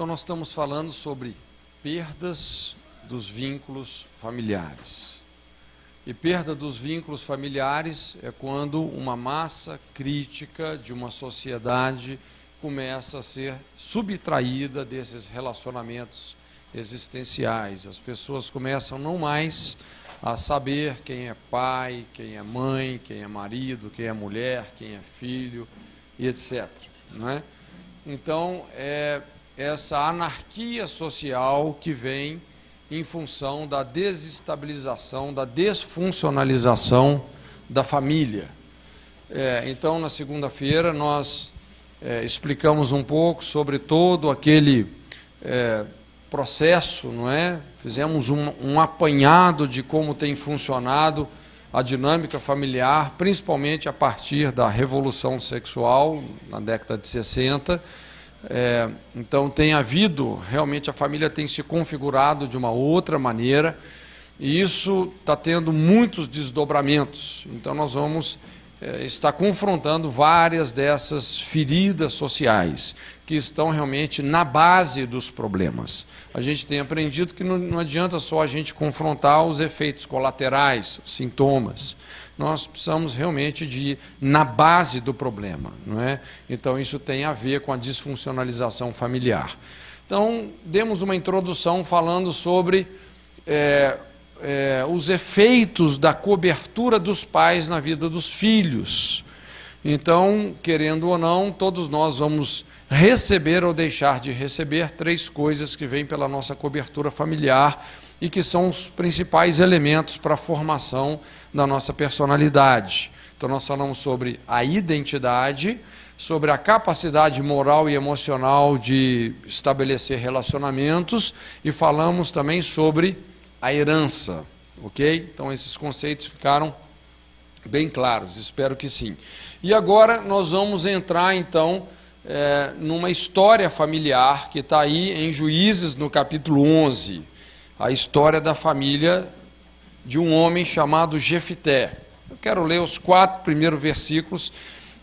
Então nós estamos falando sobre perdas dos vínculos familiares. E perda dos vínculos familiares é quando uma massa crítica de uma sociedade começa a ser subtraída desses relacionamentos existenciais. As pessoas começam não mais a saber quem é pai, quem é mãe, quem é marido, quem é mulher, quem é filho, e etc. Não é? Então, é essa anarquia social que vem em função da desestabilização, da desfuncionalização da família. Então, na segunda-feira, nós explicamos um pouco sobre todo aquele processo, não é? Fizemos um apanhado de como tem funcionado a dinâmica familiar, principalmente a partir da revolução sexual, na década de 60. Então tem havido, realmente a família tem se configurado de uma outra maneira, e isso está tendo muitos desdobramentos. Então nós vamos estar confrontando várias dessas feridas sociais, que estão realmente na base dos problemas. A gente tem aprendido que não adianta só a gente confrontar os efeitos colaterais, os sintomas. Nós precisamos realmente de ir na base do problema, não é? Então isso tem a ver com a disfuncionalização familiar. Então, demos uma introdução falando sobre os efeitos da cobertura dos pais na vida dos filhos. Então, querendo ou não, todos nós vamos receber ou deixar de receber 3 coisas que vêm pela nossa cobertura familiar e que são os principais elementos para a formação da nossa personalidade. Então nós falamos sobre a identidade, sobre a capacidade moral e emocional de estabelecer relacionamentos e falamos também sobre a herança, ok? Então esses conceitos ficaram bem claros, espero que sim. E agora nós vamos entrar então numa história familiar que está aí em Juízes, no capítulo 11, a história da família de um homem chamado Jefité. Eu quero ler os 4 primeiros versículos.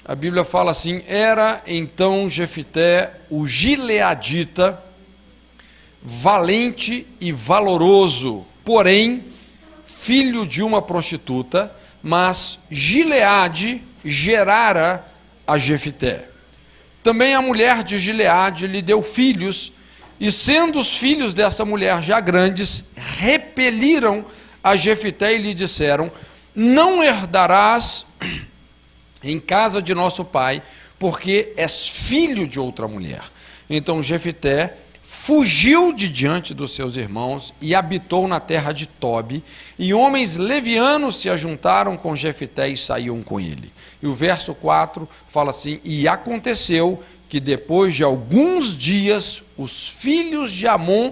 A Bíblia fala assim: era então Jefité o gileadita, valente e valoroso, porém filho de uma prostituta, mas Gileade gerara a Jefité. Também a mulher de Gileade lhe deu filhos, e sendo os filhos desta mulher já grandes, repeliram a Jefité e lhe disseram: não herdarás em casa de nosso pai, porque és filho de outra mulher. Então Jefité fugiu de diante dos seus irmãos e habitou na terra de Tobi, e homens levianos se ajuntaram com Jefité e saíam com ele. E o verso 4 fala assim: e aconteceu que depois de alguns dias os filhos de Amon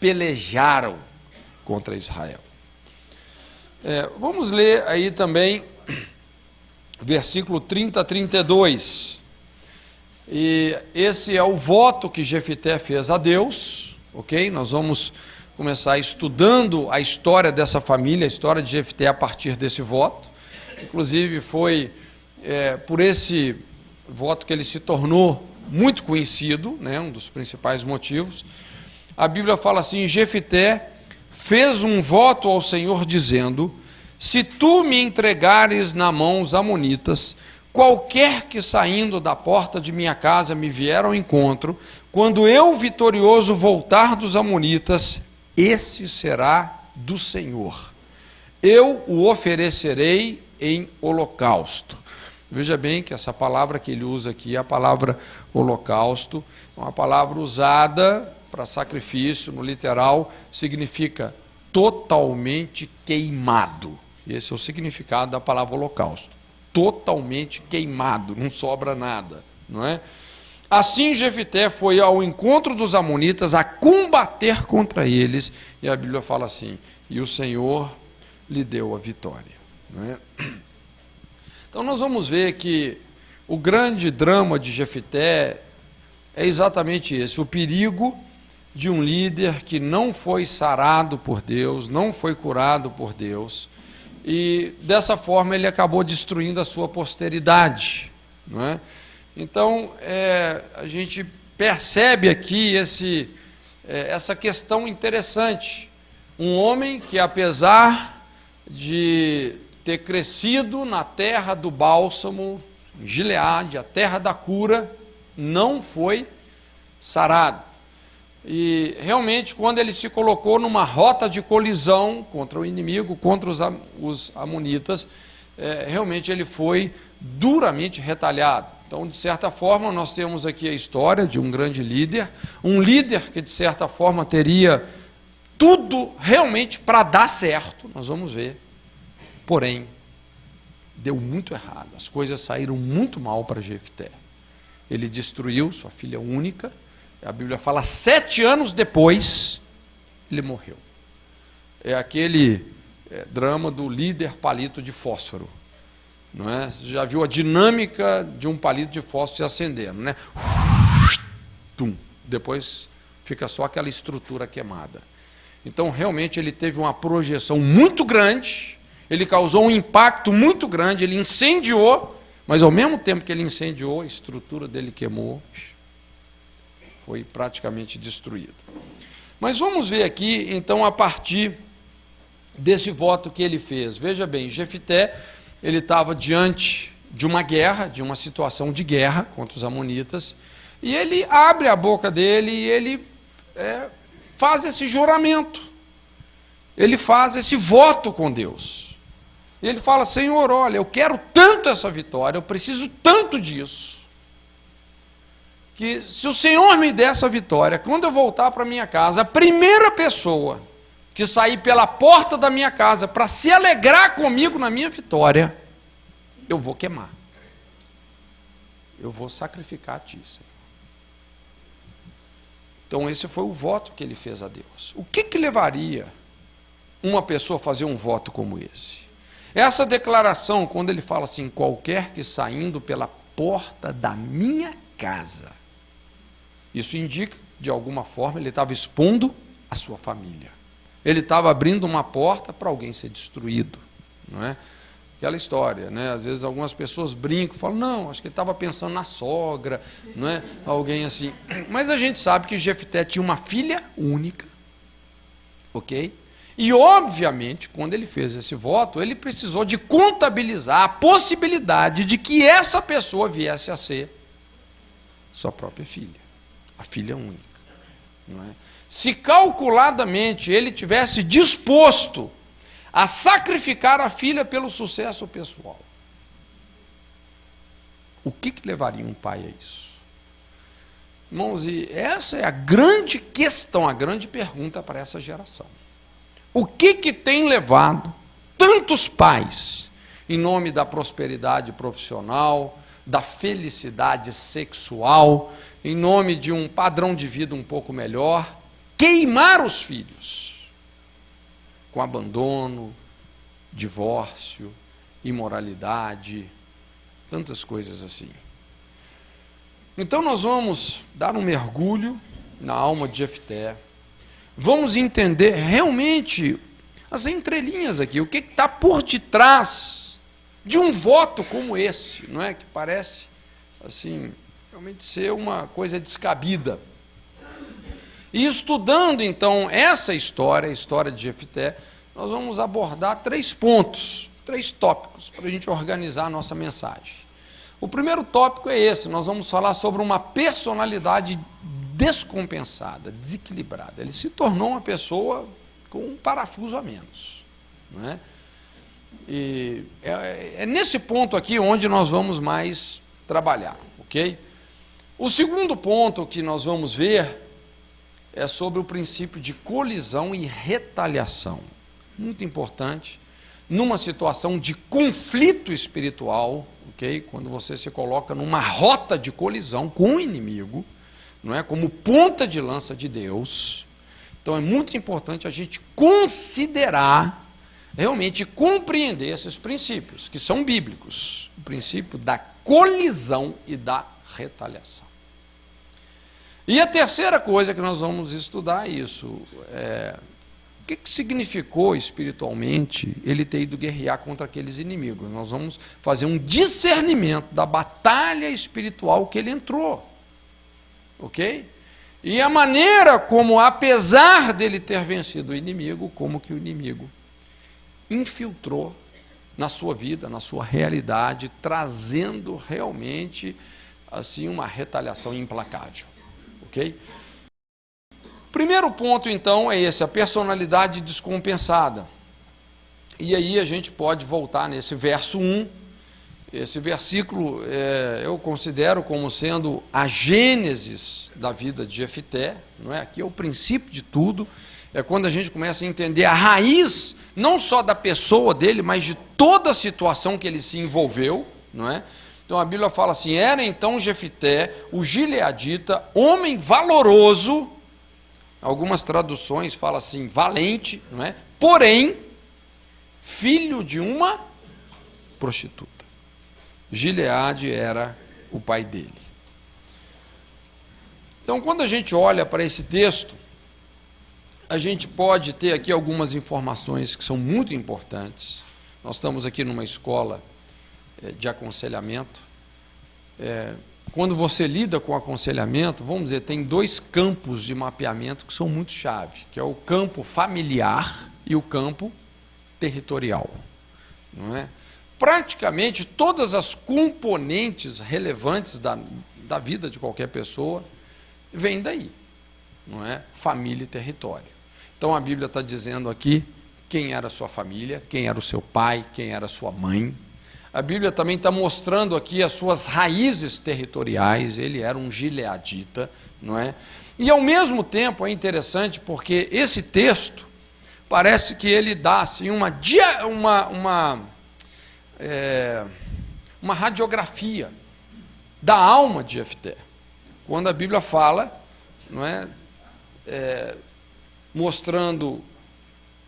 pelejaram contra Israel. Vamos ler aí também versículo 30 a 32. E esse é o voto que Jefité fez a Deus, ok? Nós vamos começar estudando a história dessa família, a história de Jefité a partir desse voto. Inclusive foi por esse voto que ele se tornou muito conhecido, né, um dos principais motivos. A Bíblia fala assim: Jefité fez um voto ao Senhor dizendo: se tu me entregares na mão os amonitas, qualquer que saindo da porta de minha casa me vier ao encontro, quando eu vitorioso voltar dos amonitas, esse será do Senhor. Eu o oferecerei em holocausto. Veja bem que essa palavra que ele usa aqui, a palavra holocausto, é uma palavra usada para sacrifício, no literal, significa totalmente queimado. Esse é o significado da palavra holocausto. Totalmente queimado, não sobra nada, não é? Assim Jefité foi ao encontro dos amonitas a combater contra eles, e a Bíblia fala assim: e o Senhor lhe deu a vitória, não é? Então nós vamos ver que o grande drama de Jefité é exatamente esse: o perigo de um líder que não foi sarado por Deus, não foi curado por Deus, e dessa forma ele acabou destruindo a sua posteridade, não é? Então a gente percebe aqui essa questão interessante. Um homem que, apesar de ter crescido na terra do bálsamo, em Gileade, a terra da cura, não foi sarado. E realmente, quando ele se colocou numa rota de colisão contra o inimigo, contra os amonitas, realmente ele foi duramente retalhado. Então, de certa forma, nós temos aqui a história de um grande líder, um líder que, de certa forma, teria tudo realmente para dar certo, nós vamos ver. Porém, deu muito errado, as coisas saíram muito mal para Jefté. Ele destruiu sua filha única, a Bíblia fala 7 anos depois, ele morreu. É aquele drama do líder palito de fósforo. Não é? Você já viu a dinâmica de um palito de fósforo se acendendo, né? Depois fica só aquela estrutura queimada. Então, realmente, ele teve uma projeção muito grande, ele causou um impacto muito grande, ele incendiou, mas ao mesmo tempo que ele incendiou, a estrutura dele queimou, foi praticamente destruído. Mas vamos ver aqui, então, a partir desse voto que ele fez. Veja bem, Jefté, ele estava diante de uma guerra, de uma situação de guerra contra os amonitas, e ele abre a boca dele e ele faz esse juramento, ele faz esse voto com Deus. E ele fala: Senhor, olha, eu quero tanto essa vitória, eu preciso tanto disso, que se o Senhor me der essa vitória, quando eu voltar para minha casa, a primeira pessoa que sair pela porta da minha casa para se alegrar comigo na minha vitória, eu vou queimar. Eu vou sacrificar a ti, Senhor. Então esse foi o voto que ele fez a Deus. O que levaria uma pessoa a fazer um voto como esse? Essa declaração, quando ele fala assim: qualquer que saindo pela porta da minha casa, isso indica, de alguma forma, ele estava expondo a sua família. Ele estava abrindo uma porta para alguém ser destruído, não é? Aquela história, né? Às vezes algumas pessoas brincam, falam: não, acho que ele estava pensando na sogra, não é? Alguém assim. Mas a gente sabe que Jefté tinha uma filha única, ok? E, obviamente, quando ele fez esse voto, ele precisou de contabilizar a possibilidade de que essa pessoa viesse a ser sua própria filha, a filha única, não é? Se calculadamente ele tivesse disposto a sacrificar a filha pelo sucesso pessoal, o que levaria um pai a isso? Irmãos, e essa é a grande questão, a grande pergunta para essa geração. O que tem levado tantos pais, em nome da prosperidade profissional, da felicidade sexual, em nome de um padrão de vida um pouco melhor, queimar os filhos com abandono, divórcio, imoralidade, tantas coisas assim? Então nós vamos dar um mergulho na alma de Jefté, vamos entender realmente as entrelinhas aqui, o que está por detrás de um voto como esse, não é? Que parece assim realmente ser uma coisa descabida. E estudando então essa história, a história de Jefté, nós vamos abordar 3 pontos, 3 tópicos, para a gente organizar a nossa mensagem. O primeiro tópico é esse: nós vamos falar sobre uma personalidade descompensada, desequilibrada. Ele se tornou uma pessoa com um parafuso a menos, não é? E é nesse ponto aqui onde nós vamos mais trabalhar, ok? O segundo ponto que nós vamos ver é sobre o princípio de colisão e retaliação. Muito importante, numa situação de conflito espiritual, ok? Quando você se coloca numa rota de colisão com o inimigo, não é? Como ponta de lança de Deus. Então é muito importante a gente considerar, realmente compreender esses princípios, que são bíblicos. O princípio da colisão e da retaliação. E a terceira coisa que nós vamos estudar é isso. O que significou espiritualmente ele ter ido guerrear contra aqueles inimigos? Nós vamos fazer um discernimento da batalha espiritual que ele entrou. ok? E a maneira como, apesar dele ter vencido o inimigo, como que o inimigo infiltrou na sua vida, na sua realidade, trazendo realmente assim uma retaliação implacável, ok? Primeiro ponto, então, é esse, a personalidade descompensada. E aí a gente pode voltar nesse verso 1. Esse versículo eu considero como sendo a gênesis da vida de Jefté, não é? Aqui é o princípio de tudo, é quando a gente começa a entender a raiz, não só da pessoa dele, mas de toda a situação que ele se envolveu, não é? Então a Bíblia fala assim: era então Jefté, o gileadita, homem valoroso, algumas traduções falam assim, valente, não é? Porém, filho de uma prostituta. Gileade era o pai dele. Então, quando a gente olha para esse texto, a gente pode ter aqui algumas informações que são muito importantes. Nós estamos aqui numa escola de aconselhamento. Quando você lida com aconselhamento, vamos dizer, tem dois campos de mapeamento que são muito chave, que é o campo familiar e o campo territorial, não é? Praticamente todas as componentes relevantes da vida de qualquer pessoa vêm daí, não é? Família e território. Então a Bíblia está dizendo aqui quem era a sua família, quem era o seu pai, quem era a sua mãe. A Bíblia também está mostrando aqui as suas raízes territoriais. Ele era um gileadita, não é? E ao mesmo tempo é interessante porque esse texto parece que ele dá assim, uma radiografia da alma de Jefté. Quando a Bíblia fala, não é, mostrando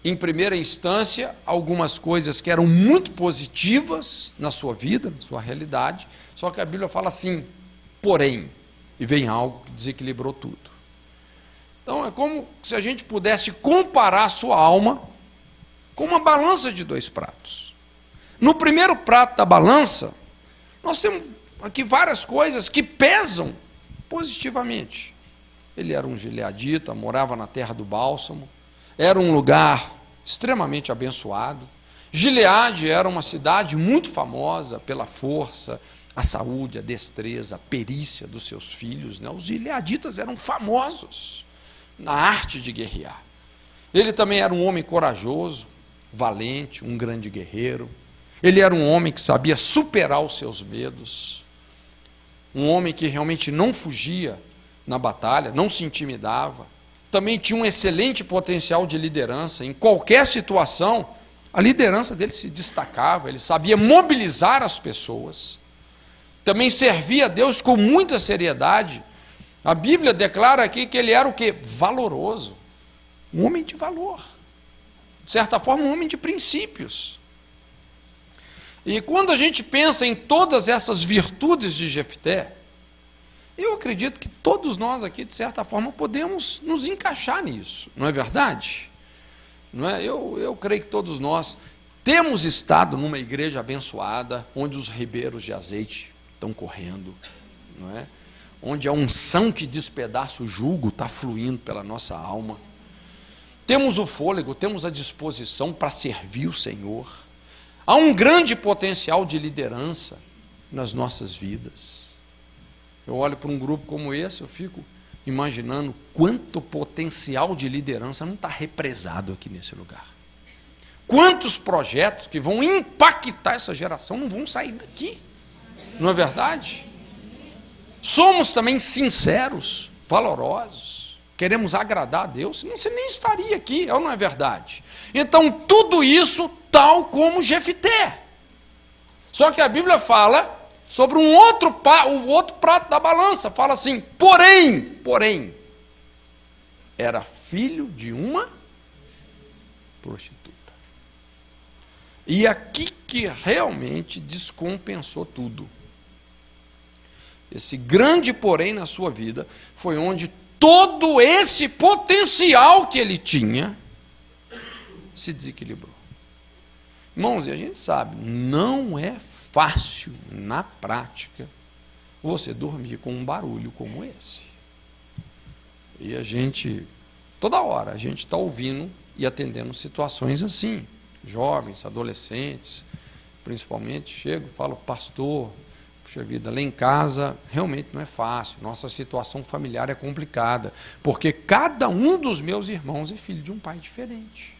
em primeira instância algumas coisas que eram muito positivas na sua vida, na sua realidade, só que a Bíblia fala assim, porém, e vem algo que desequilibrou tudo. Então é como se a gente pudesse comparar a sua alma com uma balança de dois pratos. No primeiro prato da balança, nós temos aqui várias coisas que pesam positivamente. Ele era um gileadita, morava na terra do bálsamo, era um lugar extremamente abençoado. Gileade era uma cidade muito famosa pela força, a saúde, a destreza, a perícia dos seus filhos, né? Os gileaditas eram famosos na arte de guerrear. Ele também era um homem corajoso, valente, um grande guerreiro. Ele era um homem que sabia superar os seus medos, um homem que realmente não fugia na batalha, não se intimidava. Também tinha um excelente potencial de liderança. Em qualquer situação, a liderança dele se destacava, ele sabia mobilizar as pessoas. Também servia a Deus com muita seriedade. A Bíblia declara aqui que ele era o quê? Valoroso. Um homem de valor. De certa forma, um homem de princípios. E quando a gente pensa em todas essas virtudes de Jefté, eu acredito que todos nós aqui, de certa forma, podemos nos encaixar nisso, não é verdade? Não é? Eu creio que todos nós temos estado numa igreja abençoada, onde os ribeiros de azeite estão correndo, não é? Onde a unção que despedaça o jugo está fluindo pela nossa alma. Temos o fôlego, temos a disposição para servir o Senhor. Há um grande potencial de liderança nas nossas vidas. Eu olho para um grupo como esse, eu fico imaginando quanto potencial de liderança não está represado aqui nesse lugar. Quantos projetos que vão impactar essa geração não vão sair daqui, não é verdade? Somos também sinceros, valorosos, queremos agradar a Deus, senão você nem estaria aqui, não é verdade? Então, tudo isso tal como Jefté. Só que a Bíblia fala sobre o outro prato da balança, fala assim, porém, era filho de uma prostituta. E aqui que realmente descompensou tudo. Esse grande porém na sua vida foi onde todo esse potencial que ele tinha se desequilibrou. Irmãos, e a gente sabe, não é fácil na prática você dormir com um barulho como esse. E a gente, toda hora, a gente está ouvindo e atendendo situações assim, jovens, adolescentes, principalmente, chego e falo, pastor, puxa vida, lá em casa realmente não é fácil, nossa situação familiar é complicada, porque cada um dos meus irmãos é filho de um pai diferente.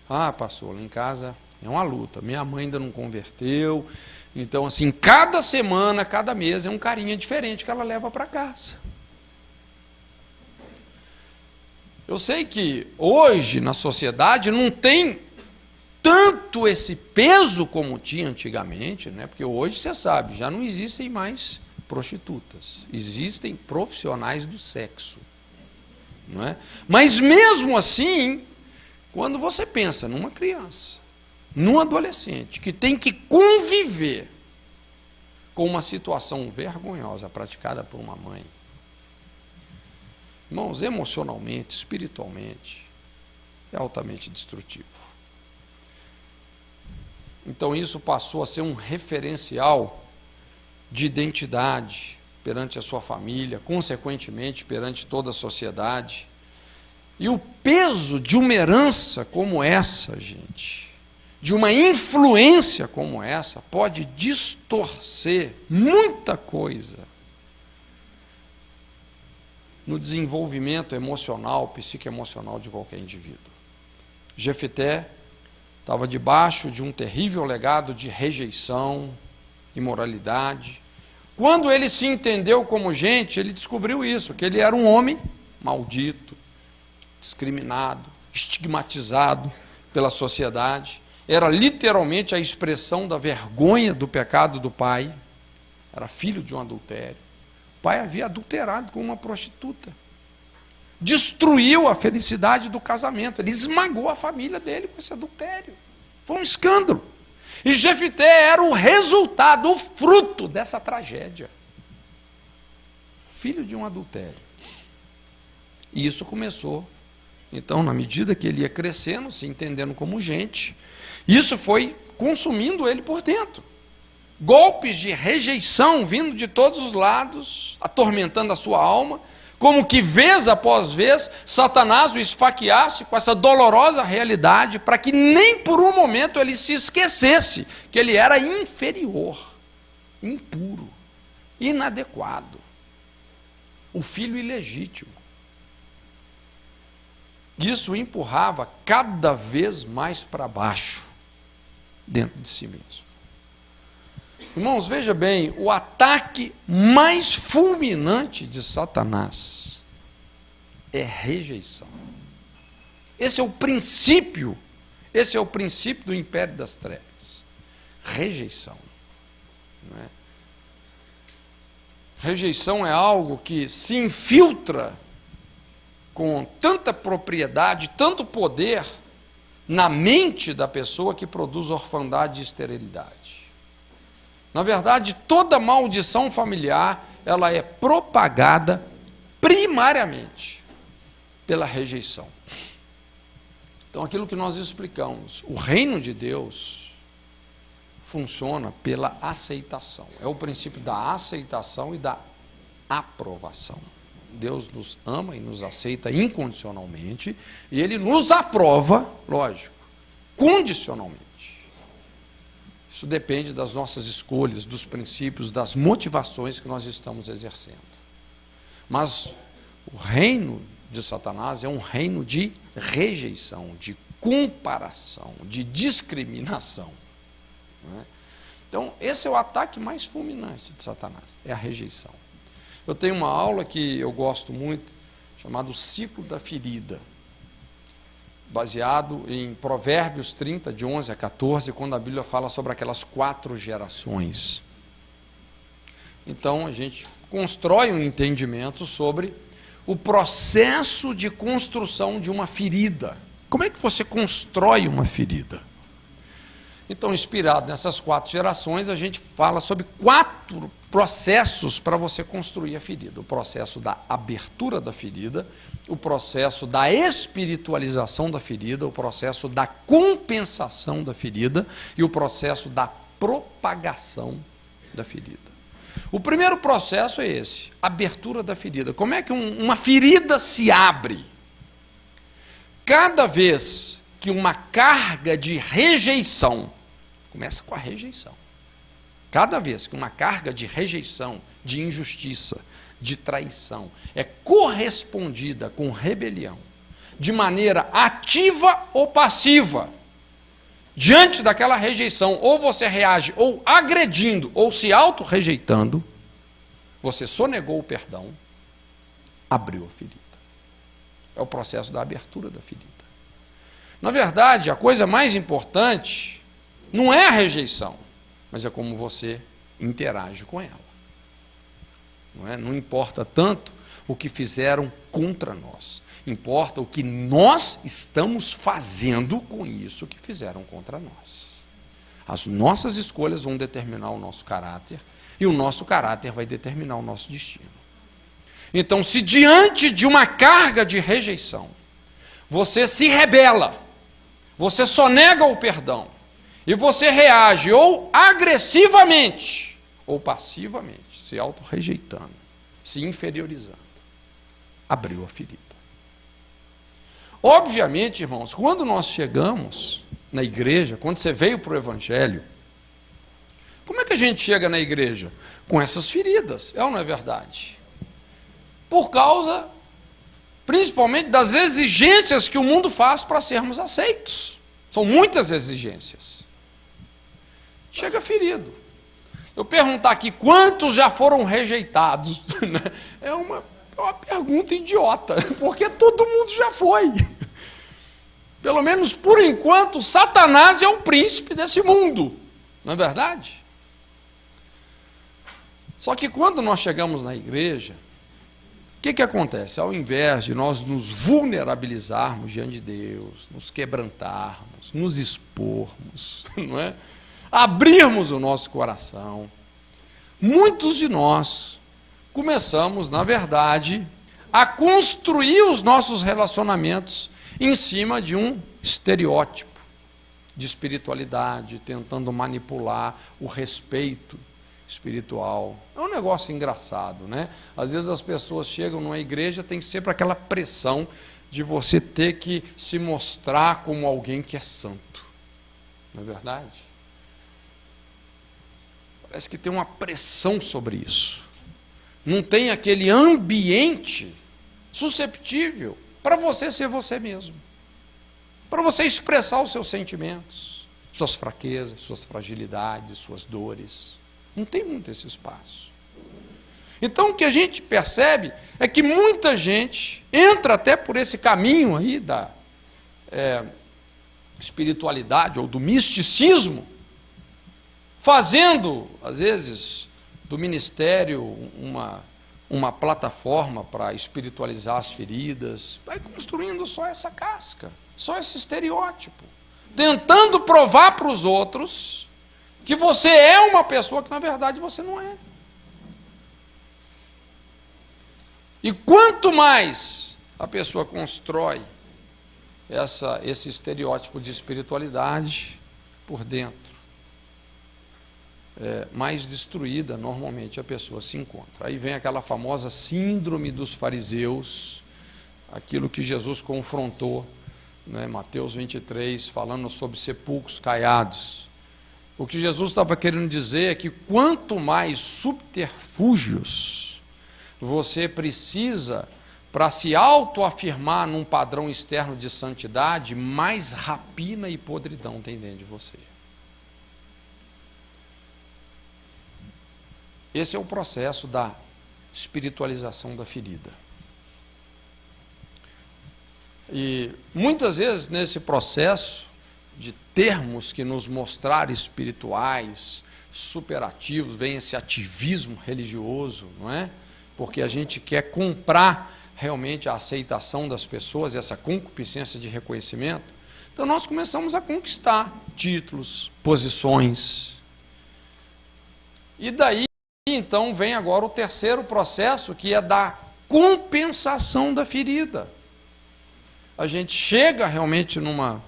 Ah, pastor, lá em casa é uma luta, minha mãe ainda não converteu, então assim, cada semana, cada mês é um carinha diferente que ela leva para casa. Eu sei que hoje na sociedade não tem tanto esse peso como tinha antigamente, né? Porque hoje, você sabe, já não existem mais prostitutas, existem profissionais do sexo, não é? Mas mesmo assim, quando você pensa numa criança, num adolescente que tem que conviver com uma situação vergonhosa praticada por uma mãe, irmãos, emocionalmente, espiritualmente, é altamente destrutivo. Então isso passou a ser um referencial de identidade perante a sua família, consequentemente perante toda a sociedade. E o peso de uma herança como essa, gente, de uma influência como essa, pode distorcer muita coisa no desenvolvimento emocional, psicoemocional de qualquer indivíduo. Jefté estava debaixo de um terrível legado de rejeição, imoralidade. Quando ele se entendeu como gente, ele descobriu isso, que ele era um homem maldito, discriminado, estigmatizado pela sociedade. Era literalmente a expressão da vergonha do pecado do pai. Era filho de um adultério. O pai havia adulterado com uma prostituta. Destruiu a felicidade do casamento. Ele esmagou a família dele com esse adultério. Foi um escândalo. E Jefté era o resultado, o fruto dessa tragédia. Filho de um adultério. E isso começou, então, na medida que ele ia crescendo, se entendendo como gente, isso foi consumindo ele por dentro. Golpes de rejeição vindo de todos os lados, atormentando a sua alma, como que vez após vez, Satanás o esfaqueasse com essa dolorosa realidade, para que nem por um momento ele se esquecesse que ele era inferior, impuro, inadequado, o filho ilegítimo. Isso o empurrava cada vez mais para baixo, dentro de si mesmo. Irmãos, veja bem, o ataque mais fulminante de Satanás é rejeição. Esse é o princípio do império das trevas. Rejeição. Não é? Rejeição é algo que se infiltra com tanta propriedade, tanto poder na mente da pessoa que produz orfandade e esterilidade. Na verdade, toda maldição familiar, ela é propagada primariamente pela rejeição. Então, aquilo que nós explicamos, o reino de Deus funciona pela aceitação. É o princípio da aceitação e da aprovação. Deus nos ama e nos aceita incondicionalmente, e Ele nos aprova, lógico, condicionalmente. Isso depende das nossas escolhas, dos princípios, das motivações que nós estamos exercendo. Mas o reino de Satanás é um reino de rejeição, de comparação, de discriminação. Não é? Então, esse é o ataque mais fulminante de Satanás, é a rejeição. Eu tenho uma aula que eu gosto muito, chamada O Ciclo da Ferida, baseado em Provérbios 30, de 11 a 14, quando a Bíblia fala sobre aquelas 4 gerações. Então, a gente constrói um entendimento sobre o processo de construção de uma ferida. Como é que você constrói uma ferida? Então, inspirado nessas 4 gerações, a gente fala sobre 4 processos para você construir a ferida. O processo da abertura da ferida, o processo da espiritualização da ferida, o processo da compensação da ferida e o processo da propagação da ferida. O primeiro processo é esse, abertura da ferida. Como é que uma ferida se abre? Cada vez que uma carga de rejeição, começa com a rejeição, cada vez que uma carga de rejeição, de injustiça, de traição, é correspondida com rebelião, de maneira ativa ou passiva, diante daquela rejeição, ou você reage ou agredindo, ou se auto-rejeitando, você sonegou o perdão, abriu a ferida. É o processo da abertura da ferida. Na verdade, a coisa mais importante não é a rejeição, mas é como você interage com ela. Não importa tanto o que fizeram contra nós, importa o que nós estamos fazendo com isso que fizeram contra nós. As nossas escolhas vão determinar o nosso caráter, e o nosso caráter vai determinar o nosso destino. Então, se diante de uma carga de rejeição, você se rebela, você sonega o perdão, e você reage ou agressivamente, ou passivamente, se auto-rejeitando, se inferiorizando, abriu a ferida. Obviamente, irmãos, quando nós chegamos na igreja, quando você veio para o Evangelho, como é que a gente chega na igreja? Com essas feridas, é ou não é verdade? Por causa, principalmente, das exigências que o mundo faz para sermos aceitos. São muitas exigências. Chega ferido. Eu perguntar aqui, quantos já foram rejeitados? É uma pergunta idiota, porque todo mundo já foi. Pelo menos por enquanto, Satanás é o príncipe desse mundo, não é verdade? Só que quando nós chegamos na igreja, o que acontece? Ao invés de nós nos vulnerabilizarmos diante de Deus, nos quebrantarmos, nos expormos, não é? Abrirmos o nosso coração, muitos de nós começamos, na verdade, a construir os nossos relacionamentos em cima de um estereótipo de espiritualidade, tentando manipular o respeito espiritual. É um negócio engraçado, né? Às vezes as pessoas chegam numa igreja, tem sempre aquela pressão de você ter que se mostrar como alguém que é santo. Não é verdade? Parece que tem uma pressão sobre isso. Não tem aquele ambiente susceptível para você ser você mesmo. Para você expressar os seus sentimentos, suas fraquezas, suas fragilidades, suas dores. Não tem muito esse espaço. Então o que a gente percebe é que muita gente entra até por esse caminho aí da espiritualidade ou do misticismo, fazendo, às vezes, do ministério uma plataforma para espiritualizar as feridas, vai construindo só essa casca, só esse estereótipo, tentando provar para os outros que você é uma pessoa que, na verdade, você não é. E quanto mais a pessoa constrói esse estereótipo de espiritualidade por dentro, mais destruída normalmente a pessoa se encontra. Aí vem aquela famosa síndrome dos fariseus, aquilo que Jesus confrontou, né, Mateus 23, falando sobre sepulcros caiados. O que Jesus estava querendo dizer é que quanto mais subterfúgios você precisa para se autoafirmar num padrão externo de santidade, mais rapina e podridão tem dentro de você. Esse é o processo da espiritualização da ferida. E muitas vezes nesse processo de termos que nos mostrar espirituais, superativos, vem esse ativismo religioso, não é? Porque a gente quer comprar realmente a aceitação das pessoas, essa concupiscência de reconhecimento. Então nós começamos a conquistar títulos, posições. E daí, então, vem agora o terceiro processo, que é da compensação da ferida. A gente chega realmente numa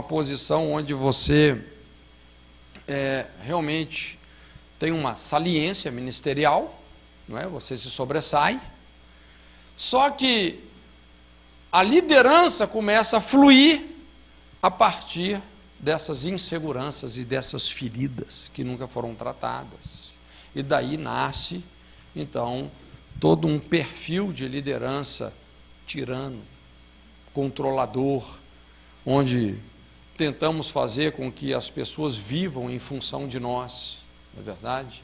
posição onde você realmente tem uma saliência ministerial, não é? Você se sobressai, só que a liderança começa a fluir a partir dessas inseguranças e dessas feridas que nunca foram tratadas. E daí nasce, então, todo um perfil de liderança tirano, controlador, onde tentamos fazer com que as pessoas vivam em função de nós, não é verdade?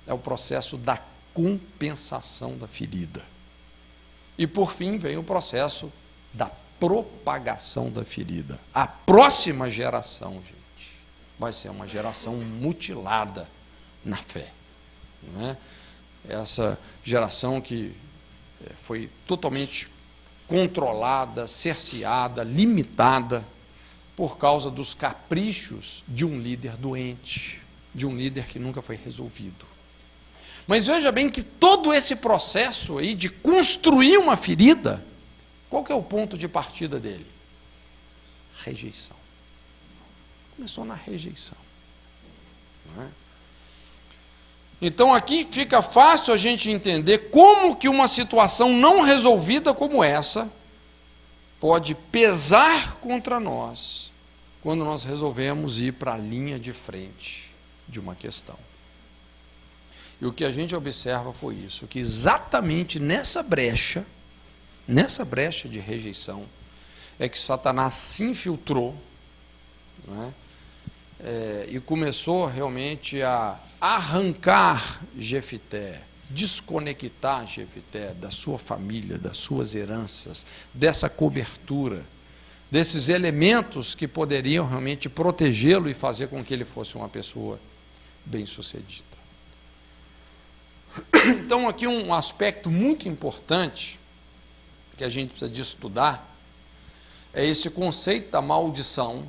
É o processo da compensação da ferida. E por fim vem o processo da propagação da ferida. A próxima geração, gente, vai ser uma geração mutilada na fé, não é? Essa geração que foi totalmente controlada, cerceada, limitada por causa dos caprichos de um líder doente, de um líder que nunca foi resolvido. Mas veja bem que todo esse processo aí de construir uma ferida, qual que é o ponto de partida dele? Rejeição. Começou na rejeição, não é? Então aqui fica fácil a gente entender como que uma situação não resolvida como essa pode pesar contra nós quando nós resolvemos ir para a linha de frente de uma questão. E o que a gente observa foi isso, que exatamente nessa brecha de rejeição, é que Satanás se infiltrou, não é? E começou realmente a arrancar Jefité, desconectar Jefité da sua família, das suas heranças, dessa cobertura, desses elementos que poderiam realmente protegê-lo e fazer com que ele fosse uma pessoa bem-sucedida. Então, aqui um aspecto muito importante que a gente precisa de estudar é esse conceito da maldição,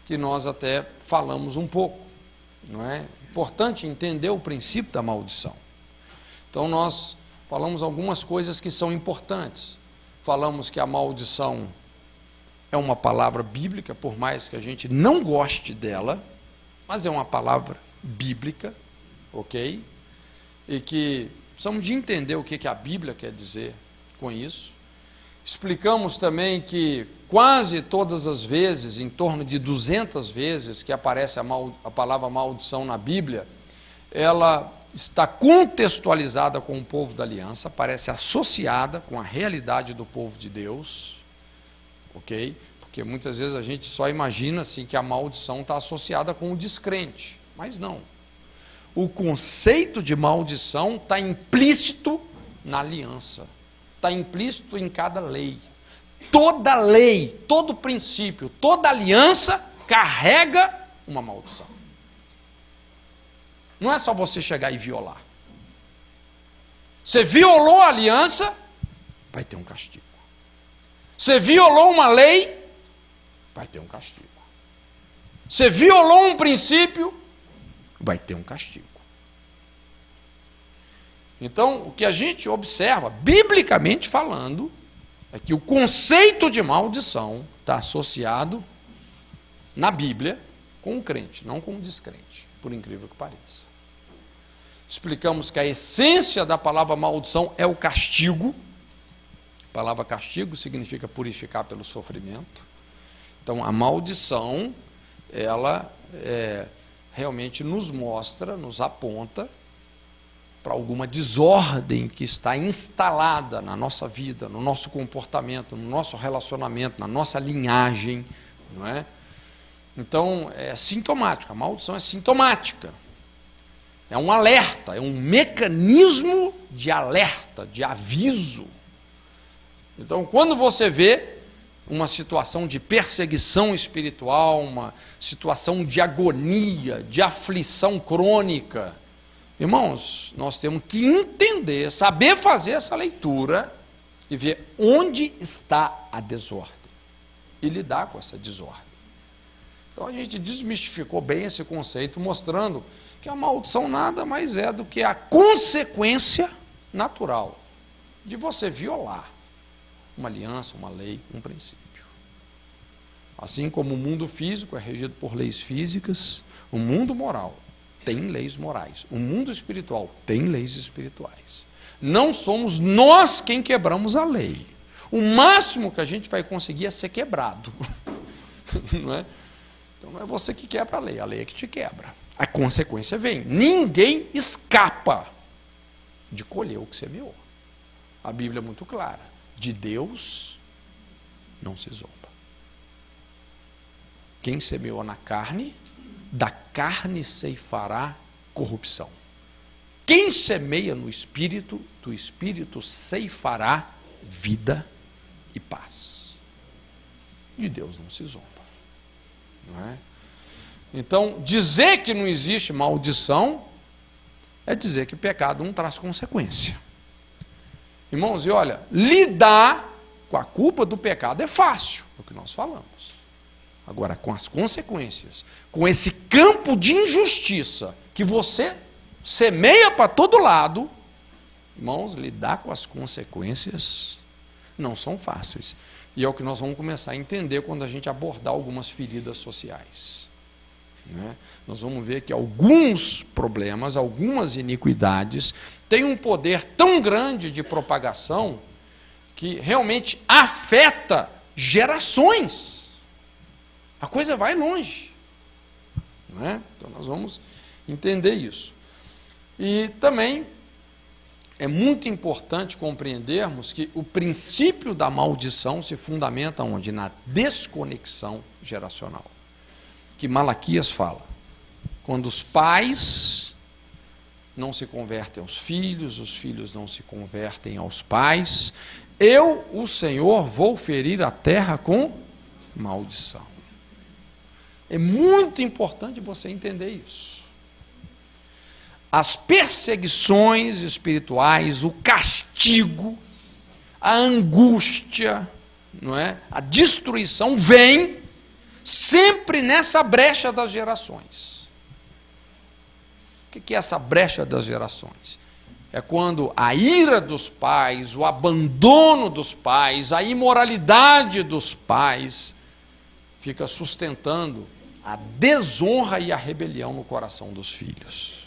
que nós até falamos um pouco, não é? Importante entender o princípio da maldição. Então nós falamos algumas coisas que são importantes. Falamos que a maldição é uma palavra bíblica, por mais que a gente não goste dela, mas é uma palavra bíblica, ok? E que precisamos de entender o que a Bíblia quer dizer com isso. Explicamos também que quase todas as vezes, em torno de 200 vezes que aparece a palavra maldição na Bíblia, ela está contextualizada com o povo da aliança, aparece associada com a realidade do povo de Deus, ok? Porque muitas vezes a gente só imagina assim, que a maldição está associada com o descrente, mas não. O conceito de maldição está implícito na aliança. Está implícito em cada lei. Toda lei, todo princípio, toda aliança carrega uma maldição. Não é só você chegar e violar. Você violou a aliança, vai ter um castigo. Você violou uma lei, vai ter um castigo. Você violou um princípio, vai ter um castigo. Então, o que a gente observa, biblicamente falando, é que o conceito de maldição está associado na Bíblia com o crente, não com o descrente, por incrível que pareça. Explicamos que a essência da palavra maldição é o castigo. A palavra castigo significa purificar pelo sofrimento. Então, a maldição, ela realmente nos mostra, nos aponta para alguma desordem que está instalada na nossa vida, no nosso comportamento, no nosso relacionamento, na nossa linhagem, não é? Então, é sintomática, a maldição é sintomática. É um alerta, é um mecanismo de alerta, de aviso. Então, quando você vê uma situação de perseguição espiritual, uma situação de agonia, de aflição crônica, irmãos, nós temos que entender, saber fazer essa leitura e ver onde está a desordem e lidar com essa desordem. Então a gente desmistificou bem esse conceito, mostrando que a maldição nada mais é do que a consequência natural de você violar uma aliança, uma lei, um princípio. Assim como o mundo físico é regido por leis físicas, o mundo moral tem leis morais. O mundo espiritual tem leis espirituais. Não somos nós quem quebramos a lei. O máximo que a gente vai conseguir é ser quebrado. Não é? Então não é você que quebra a lei é que te quebra. A consequência vem. Ninguém escapa de colher o que semeou. A Bíblia é muito clara. De Deus não se zomba. Quem semeou na carne, da carne ceifará corrupção. Quem semeia no Espírito, do Espírito ceifará vida e paz. De Deus não se zomba. Não é? Então, dizer que não existe maldição é dizer que pecado não traz consequência. Irmãos, e olha, lidar com a culpa do pecado é fácil, é o que nós falamos. Agora, com as consequências, com esse campo de injustiça que você semeia para todo lado, irmãos, lidar com as consequências não são fáceis. E é o que nós vamos começar a entender quando a gente abordar algumas feridas sociais. Né? Nós vamos ver que alguns problemas, algumas iniquidades, têm um poder tão grande de propagação que realmente afeta gerações. A coisa vai longe. Não é? Então nós vamos entender isso. E também é muito importante compreendermos que o princípio da maldição se fundamenta onde? Na desconexão geracional. Que Malaquias fala. Quando os pais não se convertem aos filhos, os filhos não se convertem aos pais, eu, o Senhor, vou ferir a terra com maldição. É muito importante você entender isso. As perseguições espirituais, o castigo, a angústia, não é? A destruição vem sempre nessa brecha das gerações. O que é essa brecha das gerações? É quando a ira dos pais, o abandono dos pais, a imoralidade dos pais fica sustentando a desonra e a rebelião no coração dos filhos.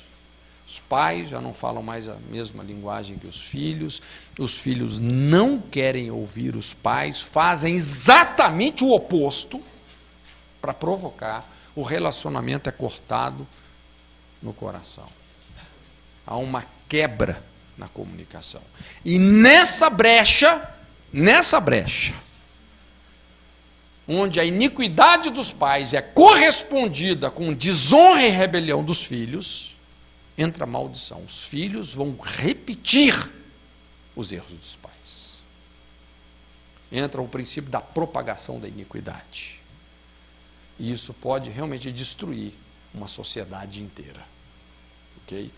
Os pais já não falam mais a mesma linguagem que os filhos não querem ouvir os pais, fazem exatamente o oposto para provocar, o relacionamento é cortado no coração. Há uma quebra na comunicação. E nessa brecha, onde a iniquidade dos pais é correspondida com desonra e rebelião dos filhos, entra a maldição. Os filhos vão repetir os erros dos pais. Entra o princípio da propagação da iniquidade. E isso pode realmente destruir uma sociedade inteira. Ok?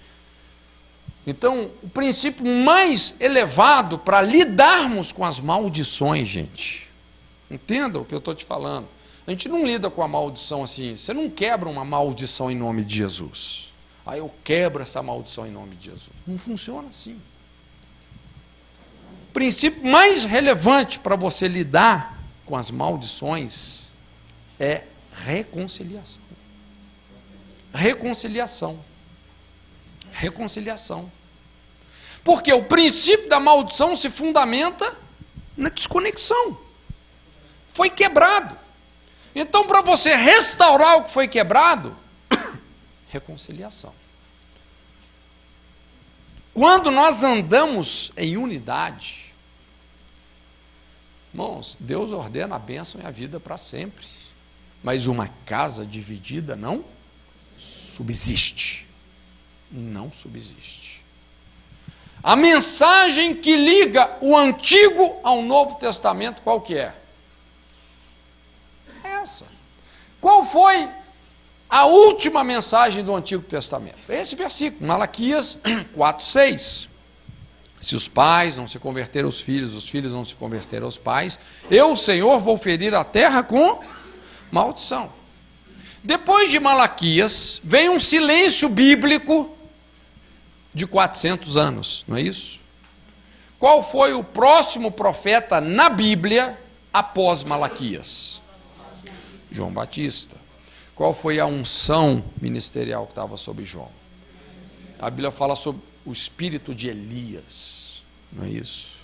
Então, o princípio mais elevado para lidarmos com as maldições, gente, entenda o que eu estou te falando. A gente não lida com a maldição assim, você não quebra uma maldição em nome de Jesus. Eu quebro essa maldição em nome de Jesus. Não funciona assim. O princípio mais relevante para você lidar com as maldições é reconciliação. Reconciliação. Porque o princípio da maldição se fundamenta na desconexão. Foi quebrado. Então, para você restaurar o que foi quebrado, reconciliação. Quando nós andamos em unidade, irmãos, Deus ordena a bênção e a vida para sempre. Mas uma casa dividida não subsiste. Não subsiste. A mensagem que liga o Antigo ao Novo Testamento, qual que é? É essa. Qual foi a última mensagem do Antigo Testamento? Esse versículo, Malaquias 4:6. Se os pais não se converterem aos filhos, os filhos não se converterem aos pais, eu, o Senhor, vou ferir a terra com maldição. Depois de Malaquias, vem um silêncio bíblico de 400 anos, não é isso? Qual foi o próximo profeta na Bíblia após Malaquias? João Batista. qual foi a unção ministerial que estava sobre João? A Bíblia fala sobre o espírito de Elias, não é isso?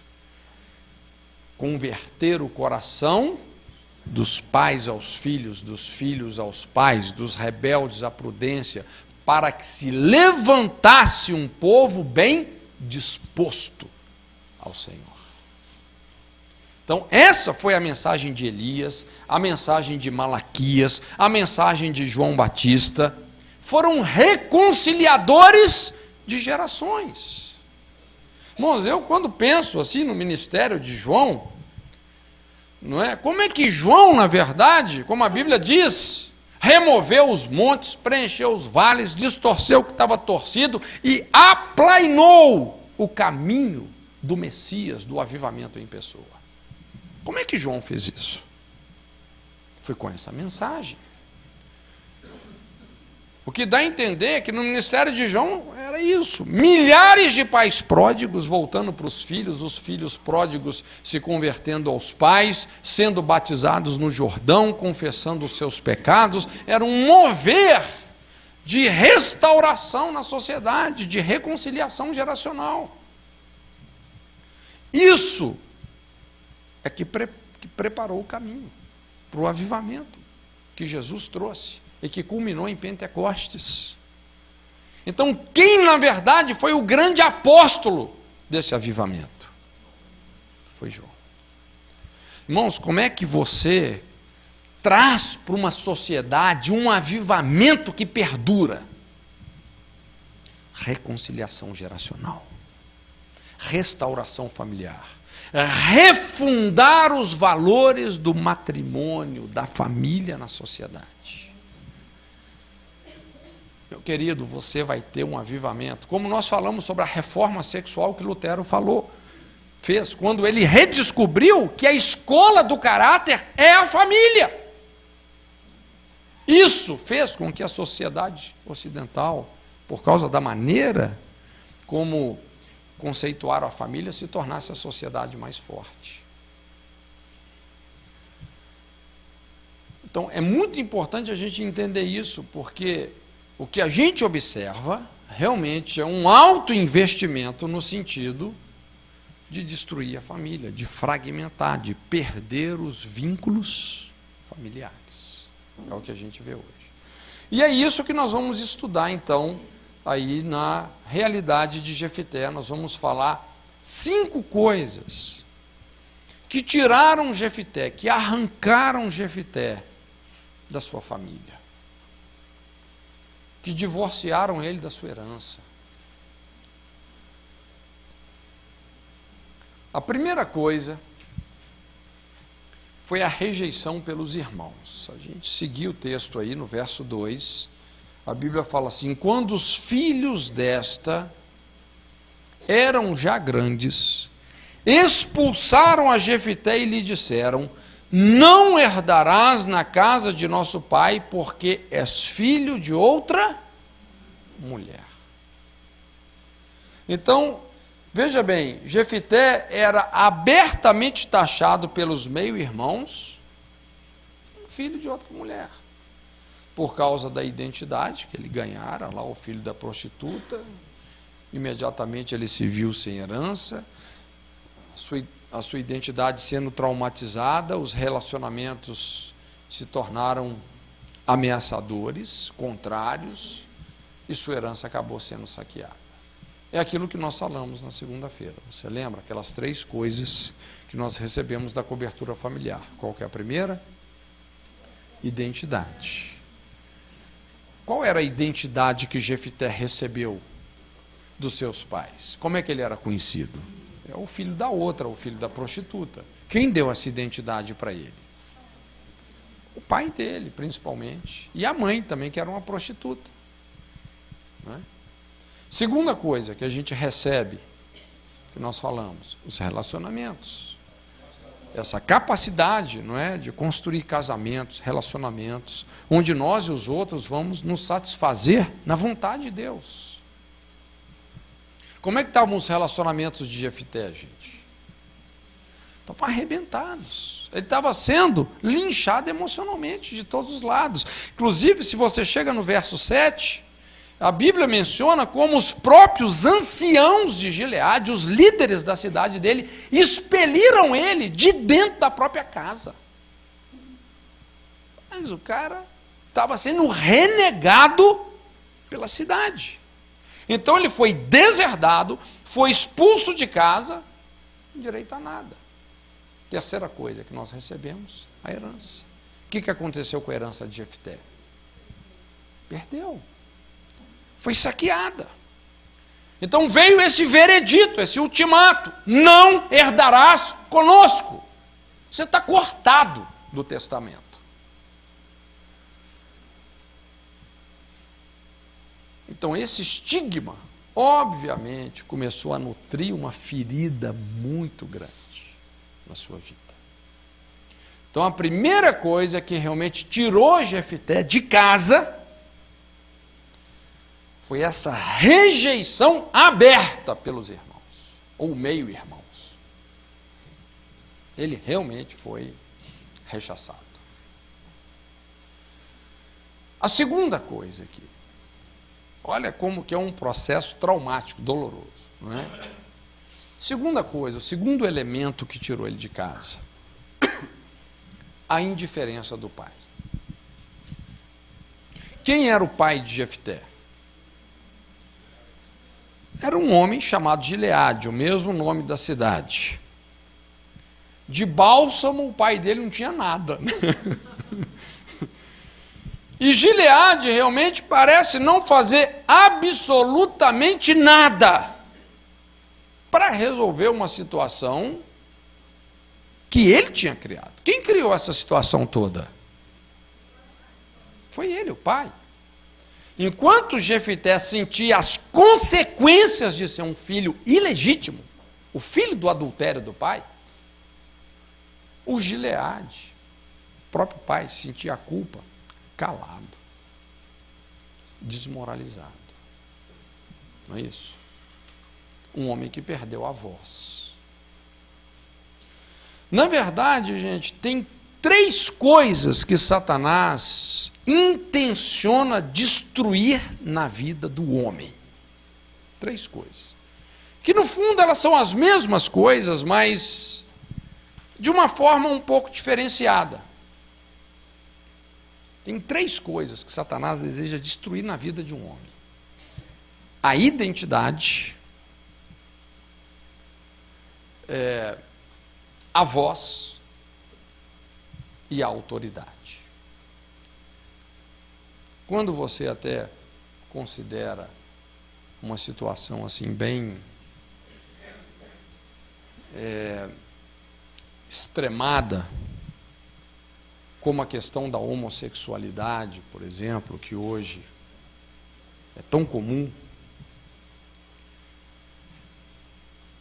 Converter o coração dos pais aos filhos, dos filhos aos pais, dos rebeldes à prudência, para que se levantasse um povo bem disposto ao Senhor. Então, essa foi a mensagem de Elias, a mensagem de Malaquias, a mensagem de João Batista. Foram reconciliadores de gerações. Irmãos, eu quando penso assim no ministério de João, não é? Como é que João, na verdade, como a Bíblia diz, removeu os montes, preencheu os vales, distorceu o que estava torcido e aplainou o caminho do Messias, do avivamento em pessoa. Como é que João fez isso? Foi com essa mensagem. O que dá a entender é que no ministério de João era isso. Milhares de pais pródigos voltando para os filhos pródigos se convertendo aos pais, sendo batizados no Jordão, confessando os seus pecados. Era um mover de restauração na sociedade, de reconciliação geracional. Isso é que preparou o caminho para o avivamento que Jesus trouxe e que culminou em Pentecostes. Então, quem na verdade foi o grande apóstolo desse avivamento? Foi João. Irmãos, como é que você traz para uma sociedade um avivamento que perdura? Reconciliação geracional, restauração familiar, refundar os valores do matrimônio, da família na sociedade. Meu querido, você vai ter um avivamento, como nós falamos sobre a reforma sexual que Lutero fez, quando ele redescobriu que a escola do caráter é a família. Isso fez com que a sociedade ocidental, por causa da maneira como conceituaram a família, se tornasse a sociedade mais forte. Então, é muito importante a gente entender isso, porque o que a gente observa realmente é um alto investimento no sentido de destruir a família, de fragmentar, de perder os vínculos familiares. É o que a gente vê hoje. E é isso que nós vamos estudar, então, aí na realidade de Jefité. Nós vamos falar 5 coisas que tiraram Jefité, que arrancaram Jefité da sua família, que divorciaram ele da sua herança. A primeira coisa foi a rejeição pelos irmãos. A gente seguiu o texto aí no verso 2, a Bíblia fala assim: quando os filhos desta eram já grandes, expulsaram a Jefité e lhe disseram: não herdarás na casa de nosso pai, porque és filho de outra mulher. Então, veja bem, Jefité era abertamente taxado pelos meio-irmãos, filho de outra mulher, por causa da identidade que ele ganhara, lá o filho da prostituta. Imediatamente ele se viu sem herança, a sua identidade sendo traumatizada, os relacionamentos se tornaram ameaçadores, contrários, e sua herança acabou sendo saqueada. É aquilo que nós falamos na segunda-feira. Você lembra aquelas 3 coisas que nós recebemos da cobertura familiar? Qual que é a primeira? Identidade. Qual era a identidade que Jefité recebeu dos seus pais? Como é que ele era conhecido? É o filho da outra, o filho da prostituta. Quem deu essa identidade para ele? O pai dele, principalmente. E a mãe também, que era uma prostituta. Não é? Segunda coisa que a gente recebe, que nós falamos, os relacionamentos. Essa capacidade, não é, de construir casamentos, relacionamentos, onde nós e os outros vamos nos satisfazer na vontade de Deus. Como é que estavam os relacionamentos de Jefité, gente? Estavam arrebentados. Ele estava sendo linchado emocionalmente de todos os lados. Inclusive, se você chega no verso 7, a Bíblia menciona como os próprios anciãos de Gileade, os líderes da cidade dele, expeliram ele de dentro da própria casa. Mas o cara estava sendo renegado pela cidade. Então ele foi deserdado, foi expulso de casa, não direito a nada. Terceira coisa que nós recebemos, a herança. O que aconteceu com a herança de Jefté? Perdeu. Foi saqueada. Então veio esse veredito, esse ultimato: não herdarás conosco. Você está cortado do testamento. Então esse estigma, obviamente, começou a nutrir uma ferida muito grande na sua vida. Então a primeira coisa que realmente tirou Jefté de casa foi essa rejeição aberta pelos irmãos, ou meio-irmãos. Ele realmente foi rechaçado. A segunda coisa aqui, olha como que é um processo traumático, doloroso, não é? Segunda coisa, o segundo elemento que tirou ele de casa, a indiferença do pai. Quem era o pai de Jefté? Era um homem chamado Gileade, o mesmo nome da cidade. De bálsamo, o pai dele não tinha nada. E Gileade realmente parece não fazer absolutamente nada para resolver uma situação que ele tinha criado. Quem criou essa situação toda? Foi ele, o pai. Enquanto Jefté sentia as consequências de ser um filho ilegítimo, o filho do adultério do pai, o Gileade, o próprio pai, sentia a culpa, calado, desmoralizado. Não é isso? Um homem que perdeu a voz. Na verdade, gente, tem três coisas que Satanás intenciona destruir na vida do homem. Três coisas. Que no fundo elas são as mesmas coisas, mas de uma forma um pouco diferenciada. Tem três coisas que Satanás deseja destruir na vida de um homem: a identidade, a voz e a autoridade. Quando você até considera uma situação assim bem extremada, como a questão da homossexualidade, por exemplo, que hoje é tão comum.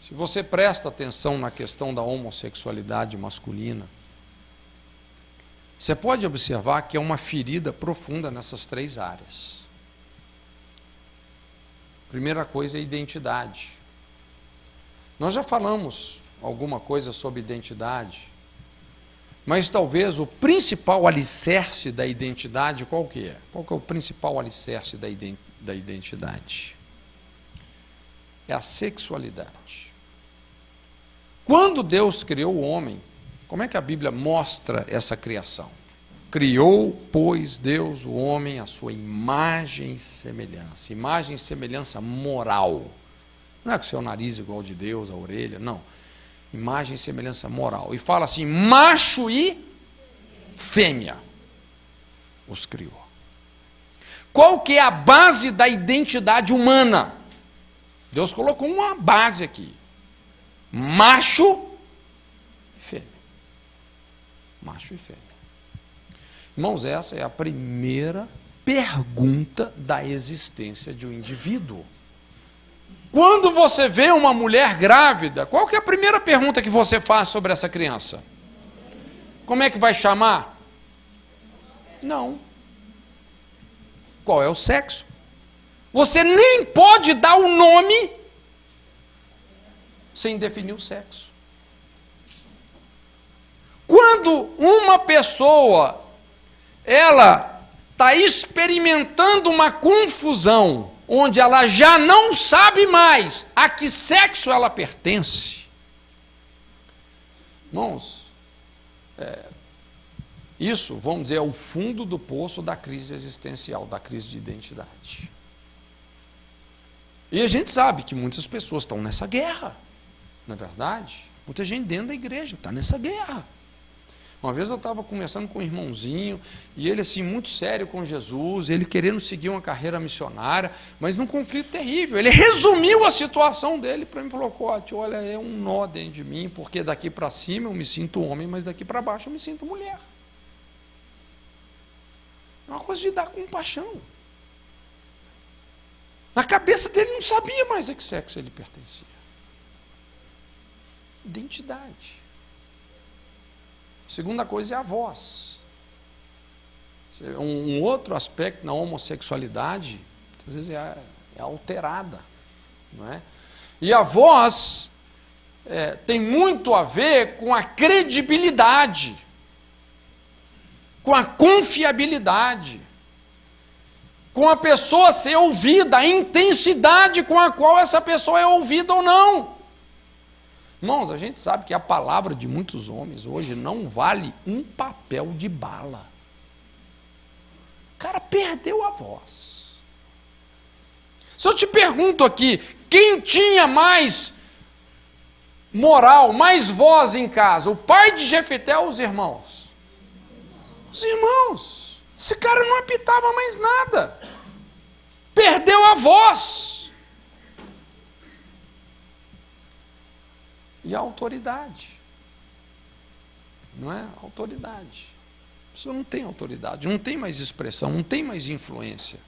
Se você presta atenção na questão da homossexualidade masculina, você pode observar que é uma ferida profunda nessas três áreas. Primeira coisa é a identidade. Nós já falamos alguma coisa sobre identidade, mas talvez o principal alicerce da identidade, qual que é? Qual que é o principal alicerce da identidade? É a sexualidade. Quando Deus criou o homem, como é que a Bíblia mostra essa criação? Criou, pois, Deus o homem à sua imagem e semelhança. Imagem e semelhança moral. Não é com o seu nariz igual de Deus, a orelha, não. Imagem e semelhança moral. E fala assim: macho e fêmea os criou. Qual que é a base da identidade humana? Deus colocou uma base aqui: macho e fêmea. Macho e fêmea. Irmãos, essa é a primeira pergunta da existência de um indivíduo. Quando você vê uma mulher grávida, qual que é a primeira pergunta que você faz sobre essa criança? Como é que vai chamar? Não. Qual é o sexo? Você nem pode dar o nome sem definir o sexo. quando uma pessoa, ela está experimentando uma confusão, onde ela já não sabe mais a que sexo ela pertence, irmãos, isso, vamos dizer, é o fundo do poço da crise existencial, da crise de identidade. E a gente sabe que muitas pessoas estão nessa guerra, não é verdade? Muita gente dentro da igreja está nessa guerra. Uma vez eu estava conversando com um irmãozinho, e ele assim, muito sério com Jesus, ele querendo seguir uma carreira missionária, mas num conflito terrível. Ele resumiu a situação dele para mim e falou: Cote, olha, é um nó dentro de mim, porque daqui para cima eu me sinto homem, mas daqui para baixo eu me sinto mulher. É uma coisa de dar compaixão. Na cabeça dele não sabia mais a que sexo ele pertencia. Identidade. Segunda coisa é a voz. Um outro aspecto na homossexualidade, às vezes é alterada, não é? E a voz tem muito a ver com a credibilidade, com a confiabilidade, com a pessoa ser ouvida, a intensidade com a qual essa pessoa é ouvida ou não. Irmãos, a gente sabe que a palavra de muitos homens hoje não vale um papel de bala. O cara perdeu a voz. Se eu te pergunto aqui, quem tinha mais moral, mais voz em casa, o pai de Jefité ou os irmãos? Os irmãos. Esse cara não apitava mais nada. Perdeu a voz. E a autoridade. Não é? A autoridade. A pessoa não tem autoridade, não tem mais expressão, não tem mais influência.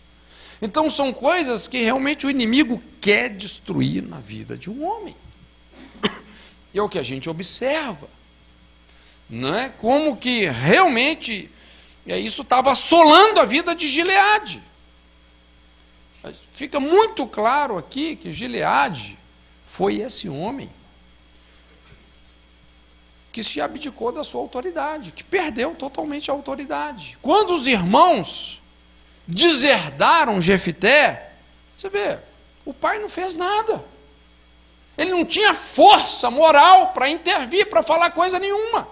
Então são coisas que realmente o inimigo quer destruir na vida de um homem. E é o que a gente observa. Não é? Como que realmente isso estava assolando a vida de Gileade. Fica muito claro aqui que Gileade foi esse homem que se abdicou da sua autoridade, que perdeu totalmente a autoridade. Quando os irmãos deserdaram Jefité, você vê, o pai não fez nada. Ele não tinha força moral para intervir, para falar coisa nenhuma.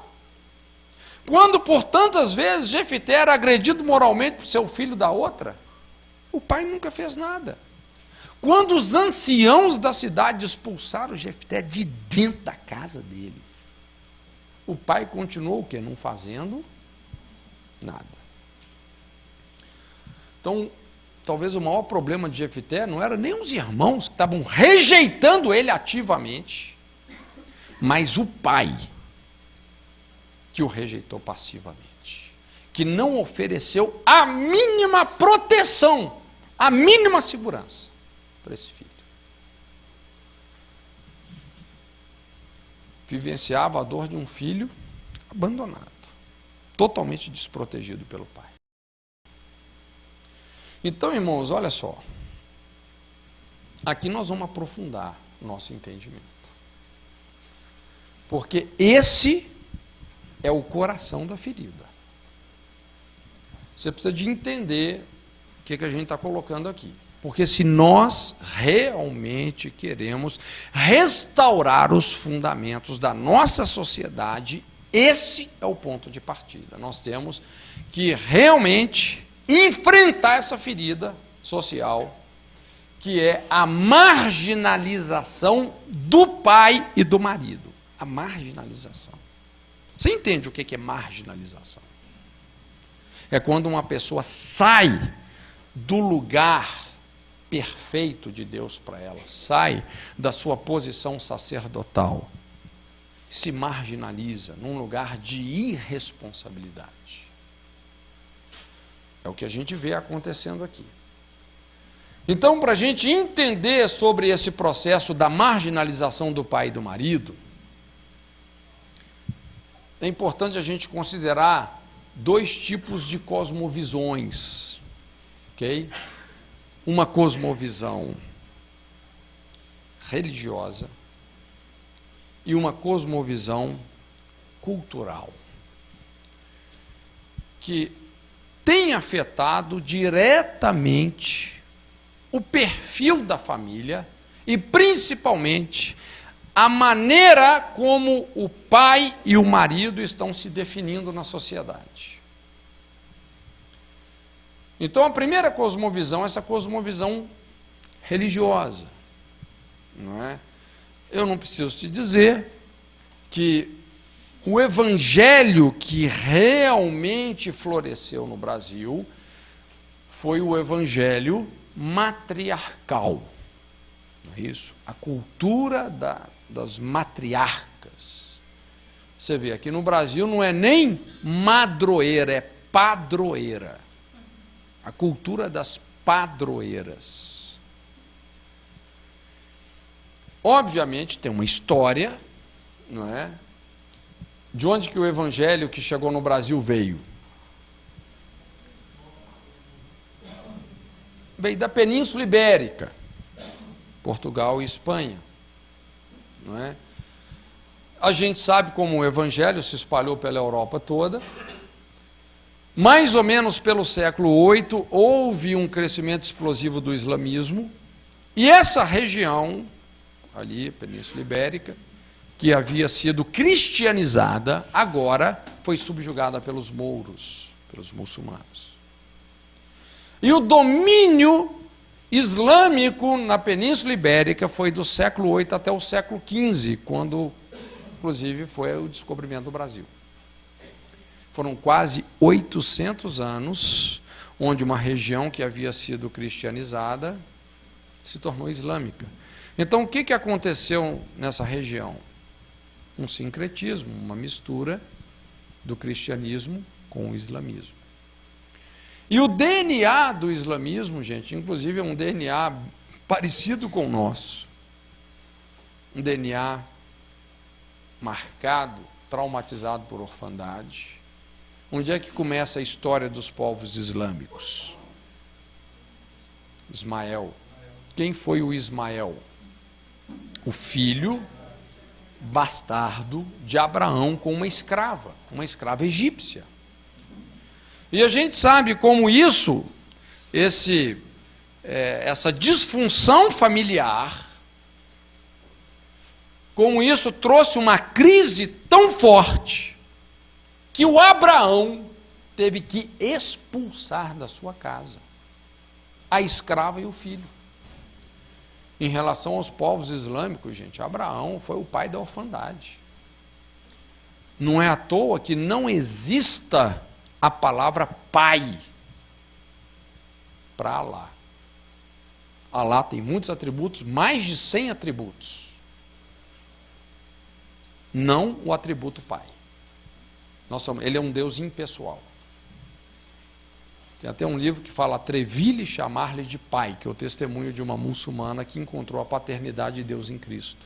Quando por tantas vezes Jefité era agredido moralmente por seu filho da outra, o pai nunca fez nada. Quando os anciãos da cidade expulsaram Jefité de dentro da casa dele, o pai continuou o quê? Não fazendo nada. Então, talvez o maior problema de Jefité não era nem os irmãos que estavam rejeitando ele ativamente, mas o pai que o rejeitou passivamente, que não ofereceu a mínima proteção, a mínima segurança para esse filho. Vivenciava a dor de um filho abandonado, totalmente desprotegido pelo pai. Então, irmãos, olha só. Aqui nós vamos aprofundar nosso entendimento. Porque esse é o coração da ferida. Você precisa de entender o que a gente está colocando aqui. Porque se nós realmente queremos restaurar os fundamentos da nossa sociedade, esse é o ponto de partida. Nós temos que realmente enfrentar essa ferida social, que é a marginalização do pai e do marido. A marginalização. Você entende o que é marginalização? É quando uma pessoa sai do lugar perfeito de Deus para ela, sai da sua posição sacerdotal, se marginaliza num lugar de irresponsabilidade. É o que a gente vê acontecendo aqui. Então, para a gente entender sobre esse processo da marginalização do pai e do marido, é importante a gente considerar dois tipos de cosmovisões, ok? Uma cosmovisão religiosa e uma cosmovisão cultural. que tem afetado diretamente o perfil da família e, principalmente, a maneira como o pai e o marido estão se definindo na sociedade. Então, a primeira cosmovisão é essa cosmovisão religiosa, não é? Eu não preciso te dizer que o evangelho que realmente floresceu no Brasil foi o evangelho matriarcal, não é isso? A cultura das matriarcas. Você vê, aqui no Brasil não é nem madroeira, é padroeira. A cultura das padroeiras. Obviamente tem uma história, não é? De onde que o evangelho que chegou no Brasil veio? Veio da Península Ibérica, Portugal e Espanha, não é? A gente sabe como o evangelho se espalhou pela Europa toda. Mais ou menos pelo século VIII, houve um crescimento explosivo do islamismo, e essa região, ali, Península Ibérica, que havia sido cristianizada, agora foi subjugada pelos mouros, pelos muçulmanos. E o domínio islâmico na Península Ibérica foi do século VIII até o século XV, quando, inclusive, foi o descobrimento do Brasil. Foram quase 800 anos, onde uma região que havia sido cristianizada se tornou islâmica. Então, o que aconteceu nessa região? Um sincretismo, uma mistura do cristianismo com o islamismo. E o DNA do islamismo, gente, inclusive é um DNA parecido com o nosso. Um DNA marcado, traumatizado por orfandade. Onde é que começa a história dos povos islâmicos? Ismael. Quem foi o Ismael? O filho bastardo de Abraão com uma escrava egípcia. E a gente sabe como isso, essa disfunção familiar, como isso trouxe uma crise tão forte, que o Abraão teve que expulsar da sua casa a escrava e o filho. Em relação aos povos islâmicos, gente, Abraão foi o pai da orfandade. Não é à toa que não exista a palavra pai para Alá. Alá tem muitos atributos, mais de 100 atributos. Não o atributo pai. Ele é um Deus impessoal. Tem até um livro que fala atrevi-lhe chamar-lhe de pai, que é o testemunho de uma muçulmana que encontrou a paternidade de Deus em Cristo.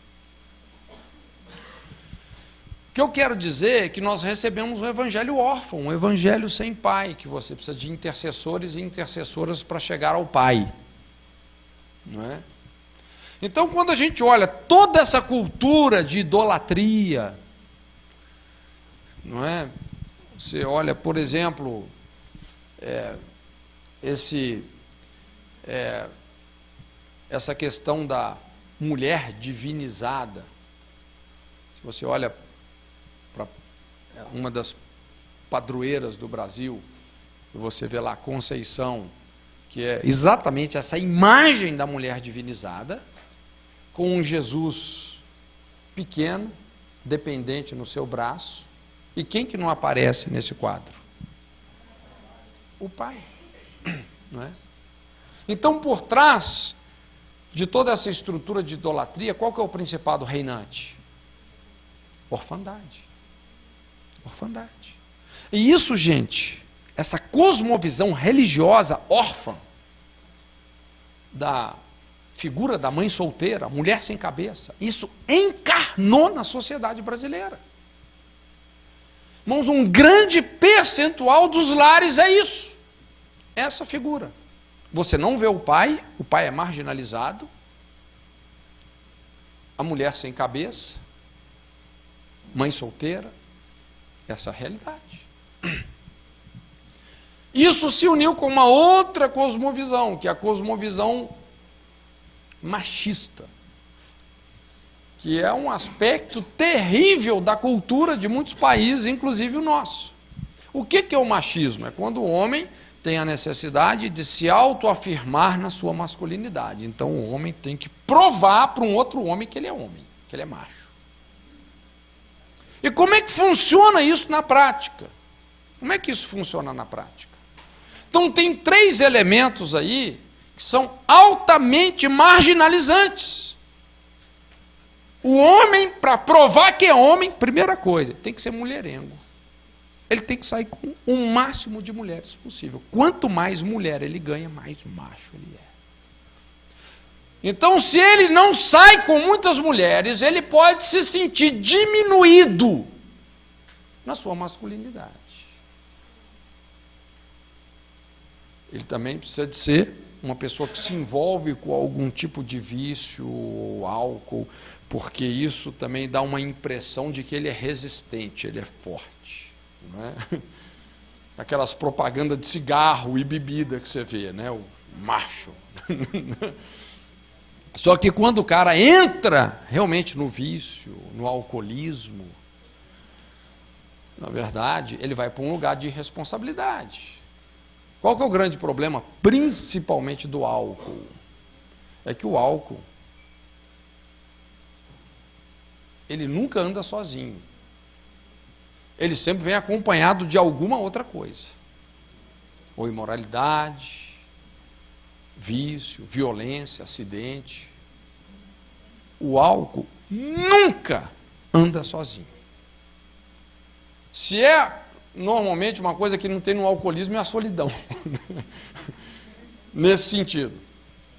O que eu quero dizer é que nós recebemos um evangelho órfão, um evangelho sem pai, que você precisa de intercessores e intercessoras para chegar ao pai. Não é? Então, quando a gente olha toda essa cultura de idolatria, não é? Você olha, por exemplo, essa questão da mulher divinizada. Se você olha para uma das padroeiras do Brasil, e você vê lá Conceição, que é exatamente essa imagem da mulher divinizada, com um Jesus pequeno, dependente no seu braço. E quem que não aparece nesse quadro? O pai. Não é? Então, por trás de toda essa estrutura de idolatria, qual que é o principado reinante? Orfandade. Orfandade. E isso, gente, essa cosmovisão religiosa órfã da figura da mãe solteira, mulher sem cabeça, isso encarnou na sociedade brasileira. Irmãos, um grande percentual dos lares é isso. Essa figura. Você não vê o pai é marginalizado, a mulher sem cabeça, mãe solteira, essa é a realidade. Isso se uniu com uma outra cosmovisão, que é a cosmovisão machista, que é um aspecto terrível da cultura de muitos países, inclusive o nosso. O que é o machismo? É quando o homem tem a necessidade de se autoafirmar na sua masculinidade. Então o homem tem que provar para um outro homem que ele é homem, que ele é macho. E como é que funciona isso na prática? Como é que isso funciona na prática? Então tem 3 elementos aí que são altamente marginalizantes. O homem, para provar que é homem, primeira coisa, tem que ser mulherengo. Ele tem que sair com o máximo de mulheres possível. Quanto mais mulher ele ganha, mais macho ele é. Então, se ele não sai com muitas mulheres, ele pode se sentir diminuído na sua masculinidade. Ele também precisa de ser uma pessoa que se envolve com algum tipo de vício, álcool, porque isso também dá uma impressão de que ele é resistente, ele é forte. Não é? Aquelas propagandas de cigarro e bebida que você vê, né? O macho. Só que quando o cara entra realmente no vício, no alcoolismo, na verdade, ele vai para um lugar de irresponsabilidade. Qual que é o grande problema, principalmente do álcool? É que o álcool, ele nunca anda sozinho. Ele sempre vem acompanhado de alguma outra coisa. Ou imoralidade, vício, violência, acidente. O álcool nunca anda sozinho. Se é normalmente uma coisa que não tem no alcoolismo, é a solidão. Nesse sentido.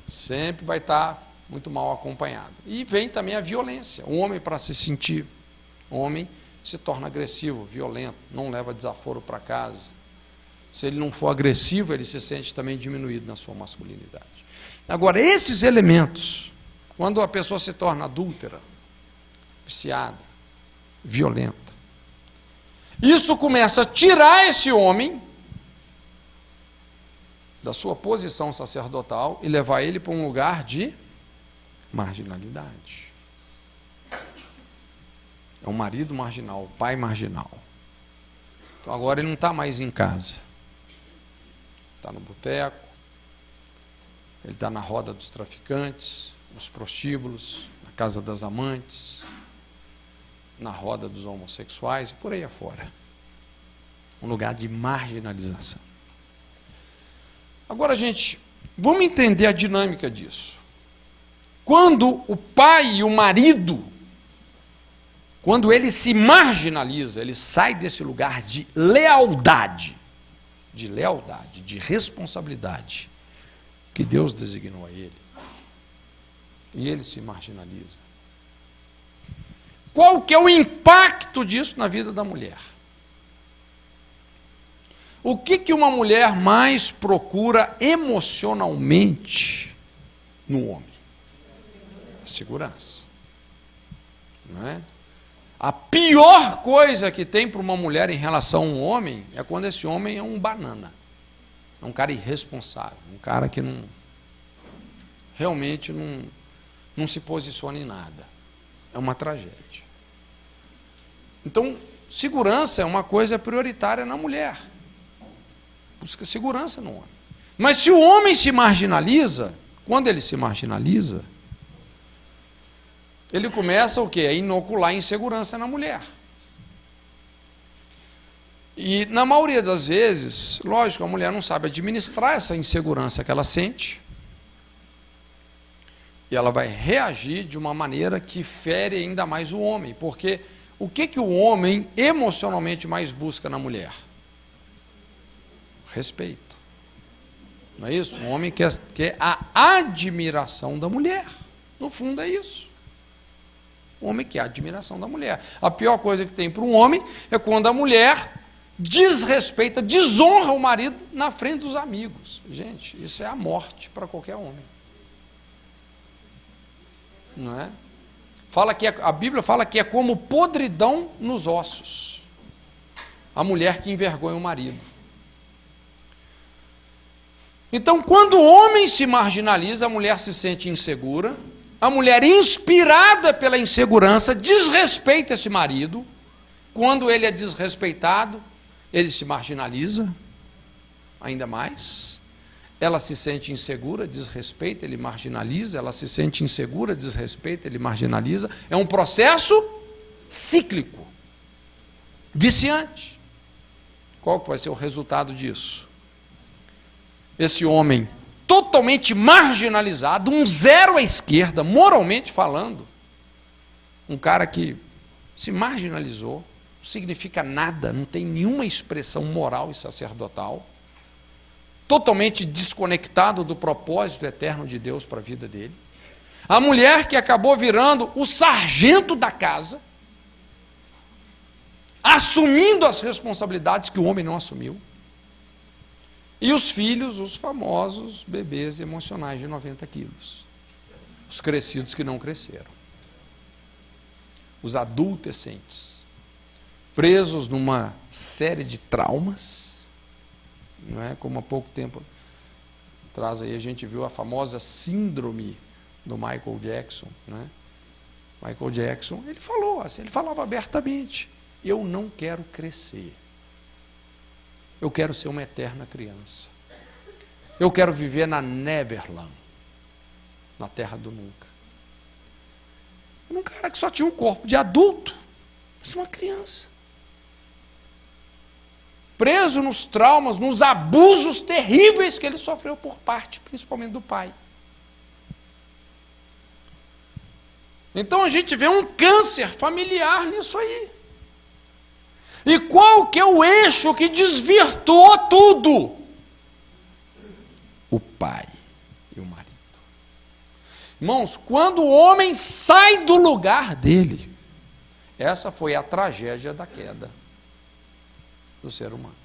Sempre vai estar muito mal acompanhado. E vem também a violência. O homem, para se sentir homem, se torna agressivo, violento, não leva desaforo para casa. Se ele não for agressivo, ele se sente também diminuído na sua masculinidade. Agora, esses elementos, quando a pessoa se torna adúltera, viciada, violenta, isso começa a tirar esse homem da sua posição sacerdotal e levar ele para um lugar de marginalidade. É um marido marginal, o pai marginal. Então agora ele não está mais em casa. Está no boteco, ele está na roda dos traficantes, nos prostíbulos, na casa das amantes, na roda dos homossexuais e por aí afora. Um lugar de marginalização. Agora, gente, vamos entender a dinâmica disso. Quando o pai e o marido, quando ele se marginaliza, ele sai desse lugar de lealdade, de responsabilidade que Deus designou a ele, e ele se marginaliza. Qual que é o impacto disso na vida da mulher? O que uma mulher mais procura emocionalmente no homem? A segurança. Não é? A pior coisa que tem para uma mulher em relação a um homem é quando esse homem é um banana. É um cara irresponsável, um cara que realmente não se posiciona em nada. É uma tragédia. Então, segurança é uma coisa prioritária na mulher. Busca segurança no homem. Mas se o homem se marginaliza, quando ele se marginaliza, ele começa o quê? A inocular insegurança na mulher. E na maioria das vezes, lógico, a mulher não sabe administrar essa insegurança que ela sente, e ela vai reagir de uma maneira que fere ainda mais o homem, porque o que o homem emocionalmente mais busca na mulher? Respeito. Não é isso? O homem quer a admiração da mulher. No fundo é isso. O homem quer a admiração da mulher. A pior coisa que tem para um homem é quando a mulher desrespeita, desonra o marido na frente dos amigos. Gente, isso é a morte para qualquer homem. Não é? A Bíblia fala que é como podridão nos ossos. A mulher que envergonha o marido. Então, quando o homem se marginaliza, a mulher se sente insegura, a mulher, inspirada pela insegurança, desrespeita esse marido. Quando ele é desrespeitado, ele se marginaliza ainda mais. Ela se sente insegura, desrespeita, ele marginaliza. Ela se sente insegura, desrespeita, ele marginaliza. É um processo cíclico, viciante. Qual que vai ser o resultado disso? Esse homem totalmente marginalizado, um zero à esquerda, moralmente falando, um cara que se marginalizou, não significa nada, não tem nenhuma expressão moral e sacerdotal, totalmente desconectado do propósito eterno de Deus para a vida dele. A mulher que acabou virando o sargento da casa, assumindo as responsabilidades que o homem não assumiu. E os filhos, os famosos bebês emocionais de 90 quilos. Os crescidos que não cresceram. Os adolescentes, presos numa série de traumas, não é? Como há pouco tempo atrás aí a gente viu a famosa síndrome do Michael Jackson, né? Michael Jackson, ele falou assim, ele falava abertamente: eu não quero crescer. Eu quero ser uma eterna criança. Eu quero viver na Neverland, na terra do nunca. Um cara que só tinha um corpo de adulto, mas uma criança. Preso nos traumas, nos abusos terríveis que ele sofreu por parte, principalmente do pai. Então a gente vê um câncer familiar nisso aí. E qual que é o eixo que desvirtuou tudo? O pai e o marido. Irmãos, quando o homem sai do lugar dele, essa foi a tragédia da queda do ser humano.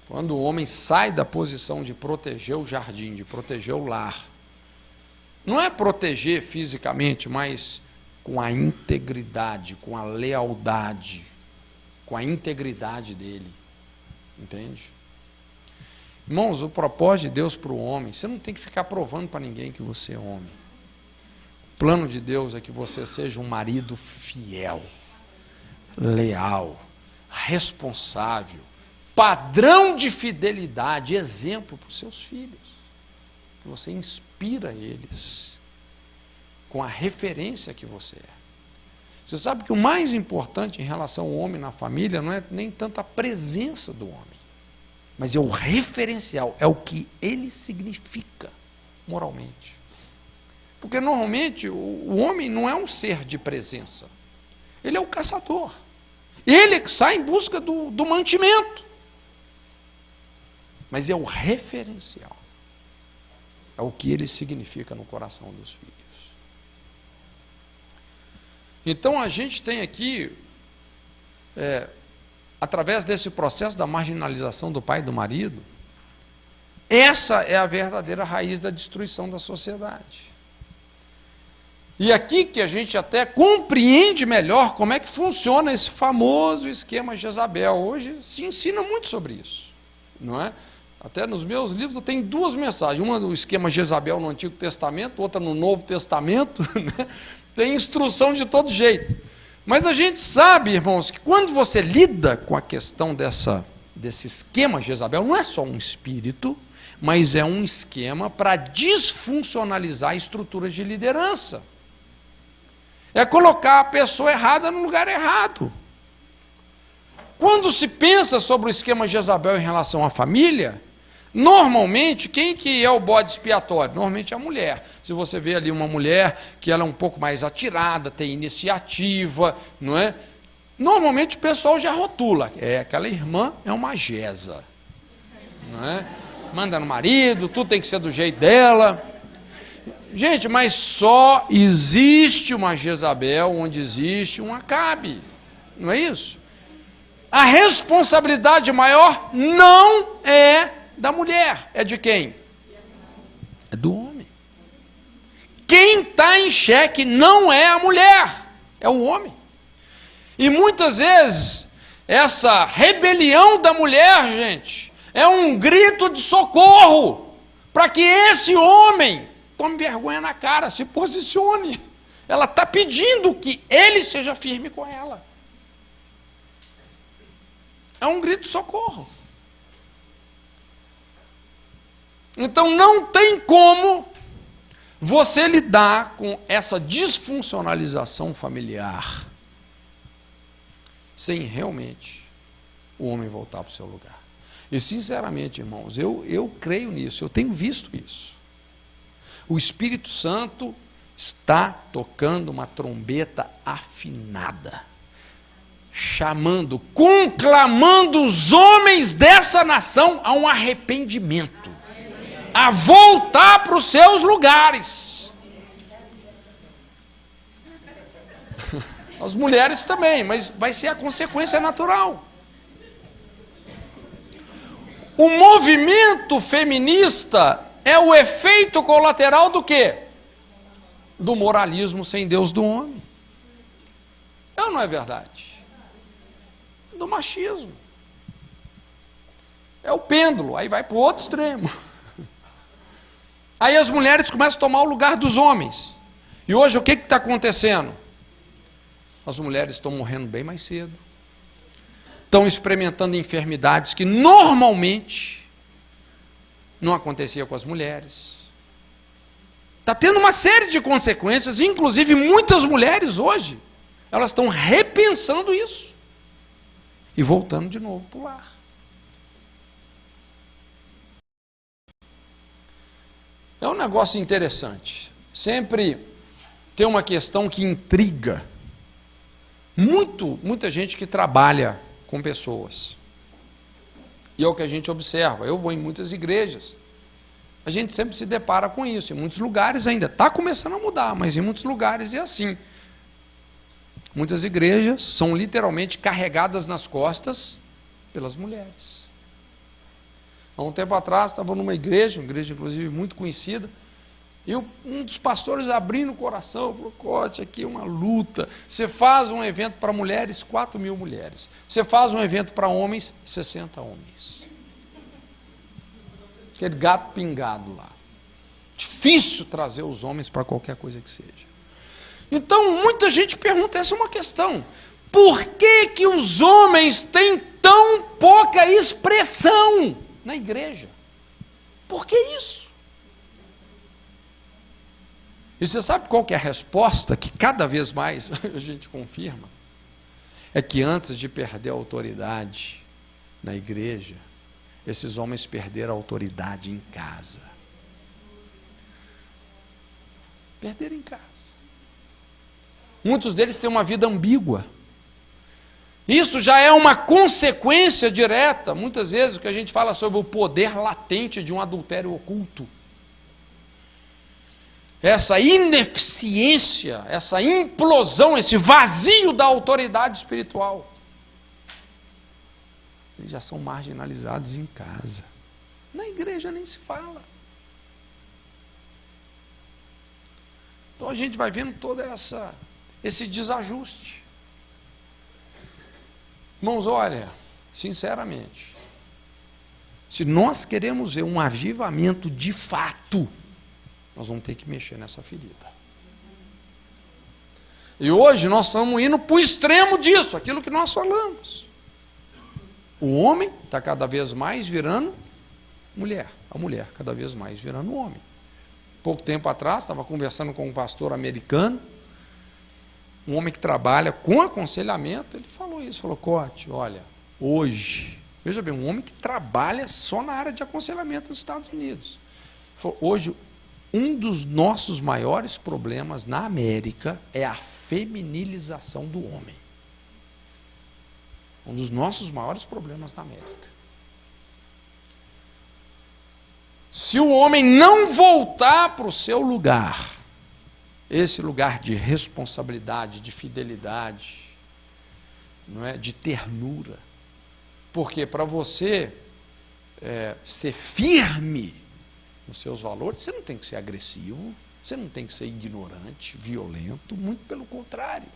Quando o homem sai da posição de proteger o jardim, de proteger o lar, não é proteger fisicamente, mas com a integridade, com a lealdade, com a integridade dele. Entende? Irmãos, o propósito de Deus para o homem, você não tem que ficar provando para ninguém que você é homem. O plano de Deus é que você seja um marido fiel, leal, responsável, padrão de fidelidade, exemplo para os seus filhos. Que você inspira eles com a referência que você é. Você sabe que o mais importante em relação ao homem na família não é nem tanto a presença do homem, mas é o referencial, é o que ele significa moralmente. Porque normalmente o homem não é um ser de presença, ele é o caçador. Ele é que sai em busca do mantimento. Mas é o referencial, é o que ele significa no coração dos filhos. Então a gente tem aqui, através desse processo da marginalização do pai e do marido, essa é a verdadeira raiz da destruição da sociedade. E aqui que a gente até compreende melhor como é que funciona esse famoso esquema Jezabel. Hoje se ensina muito sobre isso, não é? Até nos meus livros eu tenho duas mensagens, uma do esquema Jezabel no Antigo Testamento, outra no Novo Testamento, né? Tem instrução de todo jeito. Mas a gente sabe, irmãos, que quando você lida com a questão desse esquema Jezabel, não é só um espírito, mas é um esquema para desfuncionalizar estruturas de liderança. É colocar a pessoa errada no lugar errado. Quando se pensa sobre o esquema Jezabel em relação à família, normalmente, quem que é o bode expiatório? Normalmente é a mulher. Se você vê ali uma mulher que ela é um pouco mais atirada, tem iniciativa, não é? Normalmente o pessoal já rotula. Aquela irmã é uma Jeza, não é? Manda no marido, tudo tem que ser do jeito dela. Gente, mas só existe uma Jezabel onde existe um Acabe, não é isso? A responsabilidade maior não é da mulher, é de quem? É do homem. Quem está em xeque não é a mulher, é o homem. E muitas vezes, essa rebelião da mulher, gente, É um grito de socorro para que esse homem tome vergonha na cara, se posicione. Ela está pedindo que ele seja firme com ela. É um grito de socorro. Então não tem como você lidar com essa disfuncionalização familiar sem realmente o homem voltar para o seu lugar. E sinceramente, irmãos, eu creio nisso, eu tenho visto isso. O Espírito Santo está tocando uma trombeta afinada, chamando, conclamando os homens dessa nação a um arrependimento, a voltar para os seus lugares. As mulheres também, mas vai ser a consequência natural. O movimento feminista é o efeito colateral do quê? Do moralismo sem Deus do homem. Não é verdade? Do machismo. É o pêndulo, aí vai para o outro extremo. Aí as mulheres começam a tomar o lugar dos homens. E hoje o que está acontecendo? As mulheres estão morrendo bem mais cedo. Estão experimentando enfermidades que normalmente não acontecia com as mulheres. Está tendo uma série de consequências, inclusive muitas mulheres hoje, elas estão repensando isso e voltando de novo para o lar. É um negócio interessante. Sempre tem uma questão que intriga muita gente que trabalha com pessoas. E é o que a gente observa. Eu vou em muitas igrejas, a gente sempre se depara com isso. Em muitos lugares ainda está começando a mudar, mas em muitos lugares é assim. Muitas igrejas são literalmente carregadas nas costas pelas mulheres. Há um tempo atrás, estava numa igreja inclusive muito conhecida, e um dos pastores abrindo o coração, falou: Cote, aqui é uma luta. Você faz um evento para mulheres, 4.000 mulheres. Você faz um evento para homens, 60 homens. Aquele gato pingado lá. Difícil trazer os homens para qualquer coisa que seja. Então, muita gente pergunta, essa é uma questão. Por que os homens têm tão pouca expressão na igreja? Por que isso? E você sabe qual que é a resposta que cada vez mais a gente confirma? É que antes de perder a autoridade na igreja, esses homens perderam a autoridade em casa. Perderam em casa. Muitos deles têm uma vida ambígua. Isso já é uma consequência direta, muitas vezes, o que a gente fala sobre o poder latente de um adultério oculto. Essa ineficiência, essa implosão, esse vazio da autoridade espiritual. Eles já são marginalizados em casa. Na igreja nem se fala. Então a gente vai vendo todo esse desajuste. Irmãos, olha, sinceramente, se nós queremos ver um avivamento de fato, nós vamos ter que mexer nessa ferida. E hoje nós estamos indo para o extremo disso, aquilo que nós falamos. O homem está cada vez mais virando mulher, a mulher cada vez mais virando homem. Pouco tempo atrás, estava conversando com um pastor americano, um homem que trabalha com aconselhamento, ele falou isso, falou: Cote, olha, hoje, veja bem, um homem que trabalha só na área de aconselhamento nos Estados Unidos. Falou: hoje, um dos nossos maiores problemas na América é a feminilização do homem. Um dos nossos maiores problemas na América. Se o homem não voltar para o seu lugar, esse lugar de responsabilidade, de fidelidade, não é, de ternura, porque para você ser firme nos seus valores, você não tem que ser agressivo, você não tem que ser ignorante, violento, muito pelo contrário.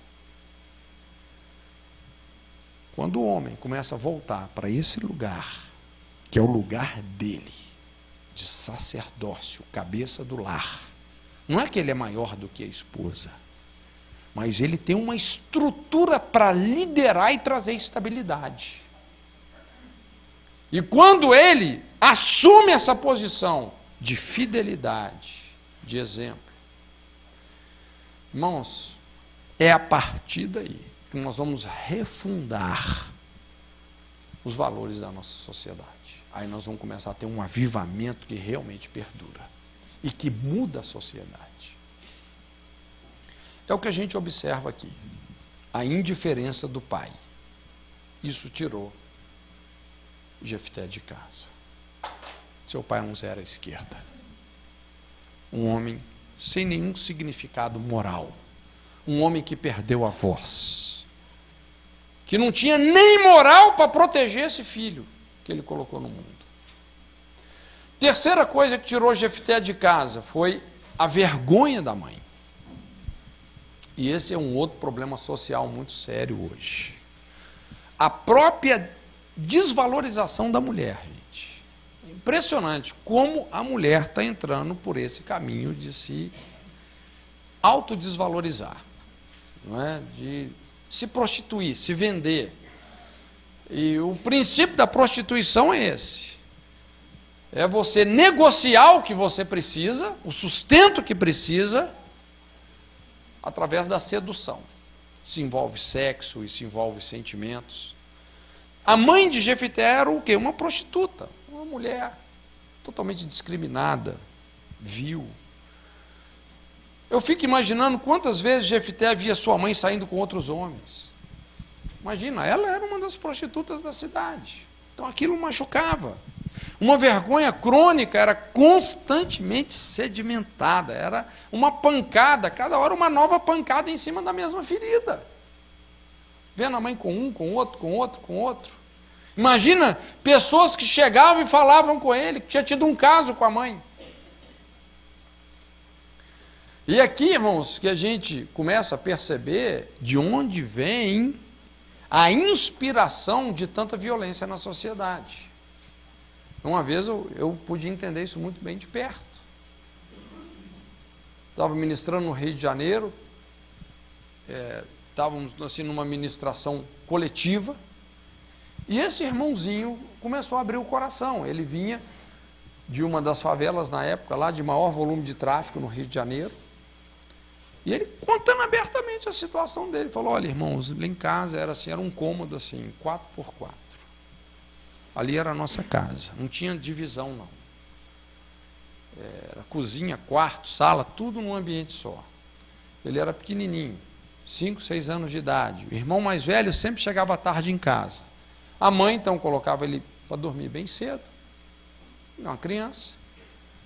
Quando o homem começa a voltar para esse lugar que é o lugar dele, de sacerdócio, cabeça do lar. Não é que ele é maior do que a esposa, mas ele tem uma estrutura para liderar e trazer estabilidade. E quando ele assume essa posição de fidelidade, de exemplo, irmãos, é a partir daí que nós vamos refundar os valores da nossa sociedade. Aí nós vamos começar a ter um avivamento que realmente perdura e que muda a sociedade. É o que a gente observa aqui, a indiferença do pai. Isso tirou Jefté de casa. Seu pai é um zero à esquerda. Um homem sem nenhum significado moral. Um homem que perdeu a voz. Que não tinha nem moral para proteger esse filho que ele colocou no mundo. Terceira coisa que tirou Jefté de casa foi a vergonha da mãe. E esse é um outro problema social muito sério hoje. A própria desvalorização da mulher, gente. É impressionante como a mulher está entrando por esse caminho de se autodesvalorizar, não é? De se prostituir, se vender. E o princípio da prostituição é esse. É você negociar o que você precisa, o sustento que precisa, através da sedução. Se envolve sexo, isso envolve sentimentos. A mãe de Jefté era o quê? Uma prostituta, uma mulher totalmente discriminada, vil. Eu fico imaginando quantas vezes Jefté via sua mãe saindo com outros homens. Imagina, ela era uma das prostitutas da cidade. Então aquilo machucava. Uma vergonha crônica, era constantemente sedimentada, era uma pancada, cada hora uma nova pancada em cima da mesma ferida. Vendo a mãe com um, com outro, com outro, com outro. Imagina pessoas que chegavam e falavam com ele, que tinha tido um caso com a mãe. E aqui, irmãos, que a gente começa a perceber de onde vem a inspiração de tanta violência na sociedade. Uma vez eu pude entender isso muito bem de perto. Estava ministrando no Rio de Janeiro, estávamos assim numa ministração coletiva, e esse irmãozinho começou a abrir o coração. Ele vinha de uma das favelas na época, lá de maior volume de tráfico no Rio de Janeiro, e ele contando abertamente a situação dele, falou: olha, irmãos, lá em casa era assim, era um cômodo assim, 4x4. Ali era a nossa casa, não tinha divisão não. Era cozinha, quarto, sala, tudo num ambiente só. Ele era pequenininho, 5, 6 anos de idade. O irmão mais velho sempre chegava tarde em casa. A mãe então colocava ele para dormir bem cedo, uma criança.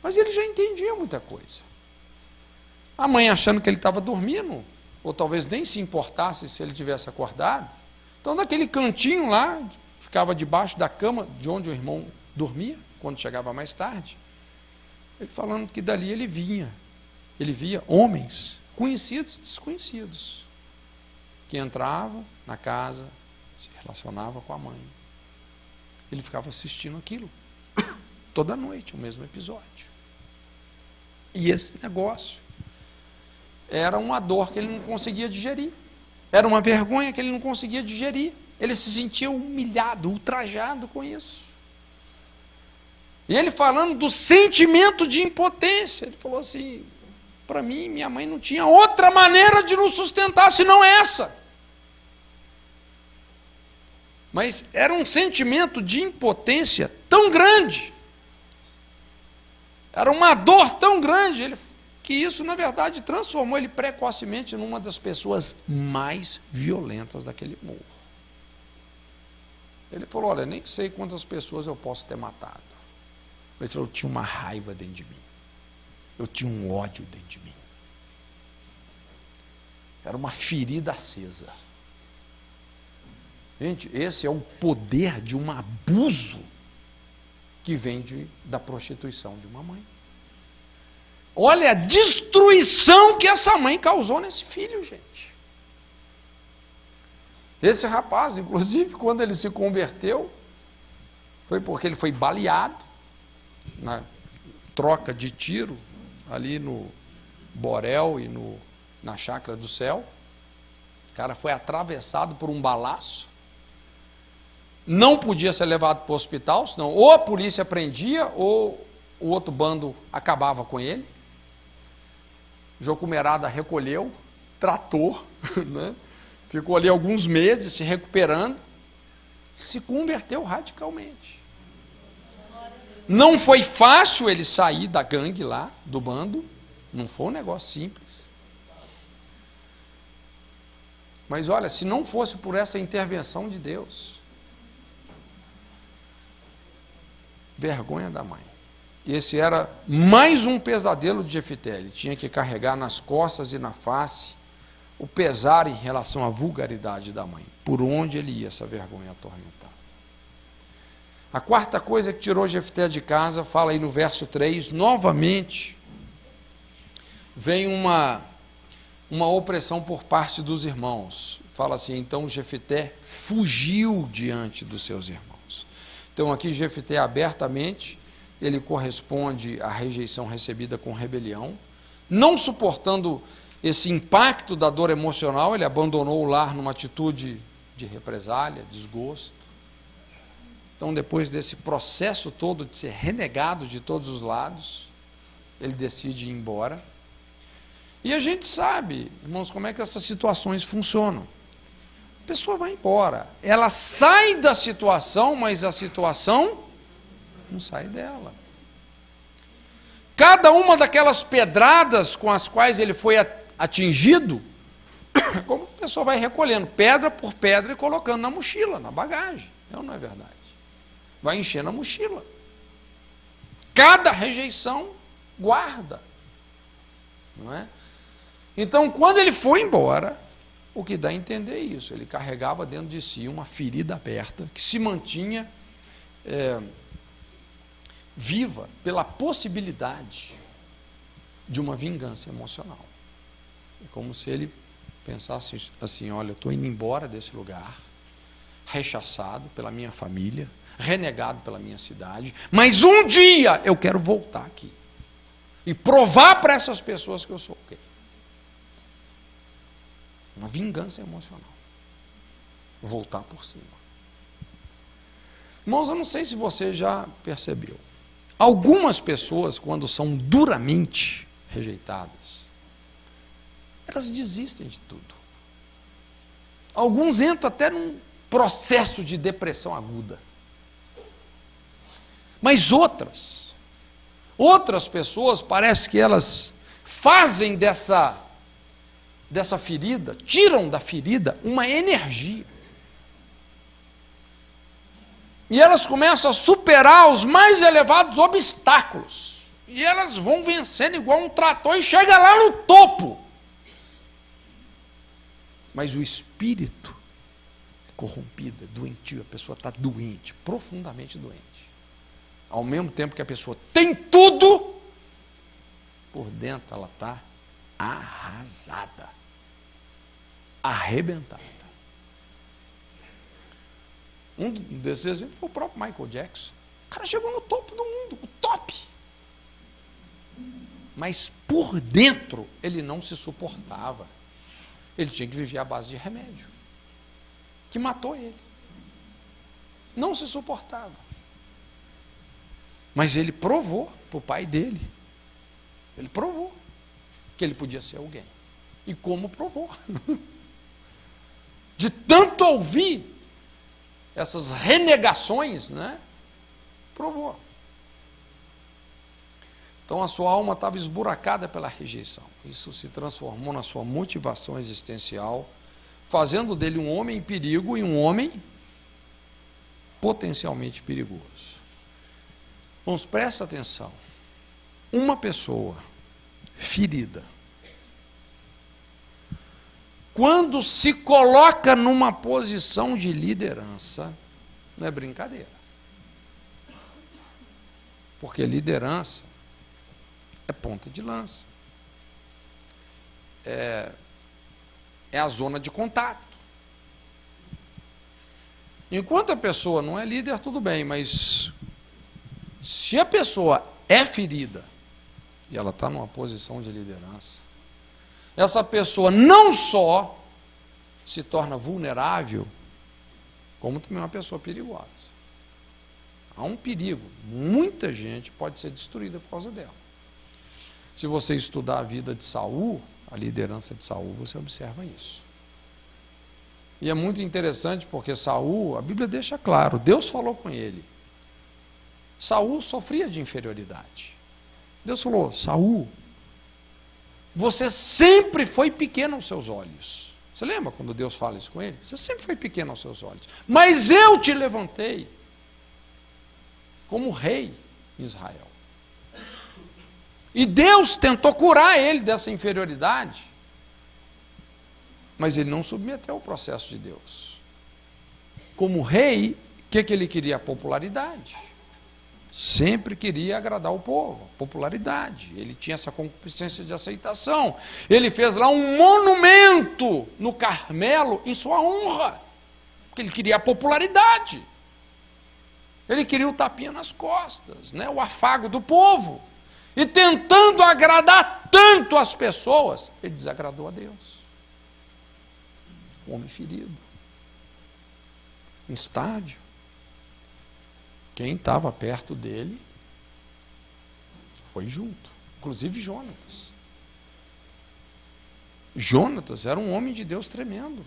Mas ele já entendia muita coisa. A mãe achando que ele estava dormindo, ou talvez nem se importasse se ele tivesse acordado. Então naquele cantinho lá, ficava debaixo da cama de onde o irmão dormia, quando chegava mais tarde. Ele falando que dali ele via homens, conhecidos e desconhecidos, que entravam na casa, se relacionavam com a mãe. Ele ficava assistindo aquilo, toda noite, o mesmo episódio. E esse negócio era uma dor que ele não conseguia digerir, era uma vergonha que ele não conseguia digerir. Ele se sentia humilhado, ultrajado com isso. E ele falando do sentimento de impotência, ele falou assim: para mim, minha mãe não tinha outra maneira de nos sustentar senão essa. Mas era um sentimento de impotência tão grande, era uma dor tão grande, que isso, na verdade, transformou ele precocemente numa das pessoas mais violentas daquele morro. Ele falou: olha, nem sei quantas pessoas eu posso ter matado. Ele falou: eu tinha uma raiva dentro de mim. Eu tinha um ódio dentro de mim. Era uma ferida acesa. Gente, esse é o poder de um abuso que vem da prostituição de uma mãe. Olha a destruição que essa mãe causou nesse filho, gente. Esse rapaz, inclusive, quando ele se converteu, Foi porque ele foi baleado na troca de tiro ali no Borel e na Chácara do Céu. O cara foi atravessado por um balaço. Não podia ser levado para o hospital, senão ou a polícia prendia ou o outro bando acabava com ele. Jocumerada recolheu, tratou, né? Ficou ali alguns meses se recuperando, se converteu radicalmente. Não foi fácil ele sair da gangue lá, do bando, não foi um negócio simples. Mas olha, se não fosse por essa intervenção de Deus, vergonha da mãe. Esse era mais um pesadelo de Jefité. Ele tinha que carregar nas costas e na face o pesar em relação à vulgaridade da mãe. Por onde ele ia, essa vergonha atormentava. A quarta coisa que tirou Jefité de casa, fala aí no verso 3, novamente, vem uma opressão por parte dos irmãos. Fala assim, então Jefité fugiu diante dos seus irmãos. Então aqui Jefité abertamente, ele corresponde à rejeição recebida com rebelião. Não suportando esse impacto da dor emocional, ele abandonou o lar numa atitude de represália, desgosto. Então, depois desse processo todo de ser renegado de todos os lados, ele decide ir embora. E a gente sabe, irmãos, como é que essas situações funcionam. A pessoa vai embora, ela sai da situação, mas a situação não sai dela. Cada uma daquelas pedradas com as quais ele foi atingido, como a pessoa vai recolhendo pedra por pedra e colocando na mochila, na bagagem. Não é verdade? Vai enchendo a mochila. Cada rejeição guarda. Não é? Então, quando ele foi embora, o que dá a entender é isso. Ele carregava dentro de si uma ferida aberta que se mantinha viva pela possibilidade de uma vingança emocional. É como se ele pensasse assim, olha, eu estou indo embora desse lugar, rechaçado pela minha família, renegado pela minha cidade, mas um dia eu quero voltar aqui e provar para essas pessoas que eu sou o quê? Uma vingança emocional. Voltar por cima. Irmãos, eu não sei se você já percebeu. Algumas pessoas, quando são duramente rejeitadas, elas desistem de tudo. Alguns entram até num processo de depressão aguda. Mas outras pessoas, parece que elas fazem dessa ferida, tiram da ferida uma energia. E elas começam a superar os mais elevados obstáculos. E elas vão vencendo igual um trator e chega lá no topo. Mas o espírito é corrompido, é doentio, a pessoa está doente, profundamente doente. Ao mesmo tempo que a pessoa tem tudo, por dentro ela está arrasada, arrebentada. Um desses exemplos foi o próprio Michael Jackson. O cara chegou no topo do mundo, o top. Mas por dentro ele não se suportava. Ele tinha que viver à base de remédio, que matou ele. Não se suportava. Mas ele provou para o pai dele. Ele provou que ele podia ser alguém. E como provou? De tanto ouvir essas renegações, né? Provou. Então a sua alma estava esburacada pela rejeição. Isso se transformou na sua motivação existencial, fazendo dele um homem em perigo e um homem potencialmente perigoso. Vamos, presta atenção. Uma pessoa ferida, quando se coloca numa posição de liderança, não é brincadeira. Porque liderança é ponta de lança. É a zona de contato. Enquanto a pessoa não é líder, tudo bem, mas se a pessoa é ferida e ela está numa posição de liderança, essa pessoa não só se torna vulnerável, como também uma pessoa perigosa. Há um perigo. Muita gente pode ser destruída por causa dela. Se você estudar a vida de Saul, a liderança de Saul, você observa isso. E é muito interessante porque Saul, a Bíblia deixa claro, Deus falou com ele. Saul sofria de inferioridade. Deus falou: Saul, você sempre foi pequeno aos seus olhos. Você lembra quando Deus fala isso com ele? Você sempre foi pequeno aos seus olhos. Mas eu te levantei como rei em Israel. E Deus tentou curar ele dessa inferioridade. Mas ele não submeteu ao processo de Deus. Como rei, o que ele queria? Popularidade. Sempre queria agradar o povo, popularidade. Ele tinha essa concupiscência de aceitação. Ele fez lá um monumento no Carmelo em sua honra, porque ele queria a popularidade. Ele queria o tapinha nas costas, né? O afago do povo. E tentando agradar tanto as pessoas, ele desagradou a Deus. Um homem ferido, instável. Quem estava perto dele foi junto, inclusive Jonatas. Jonatas era um homem de Deus tremendo,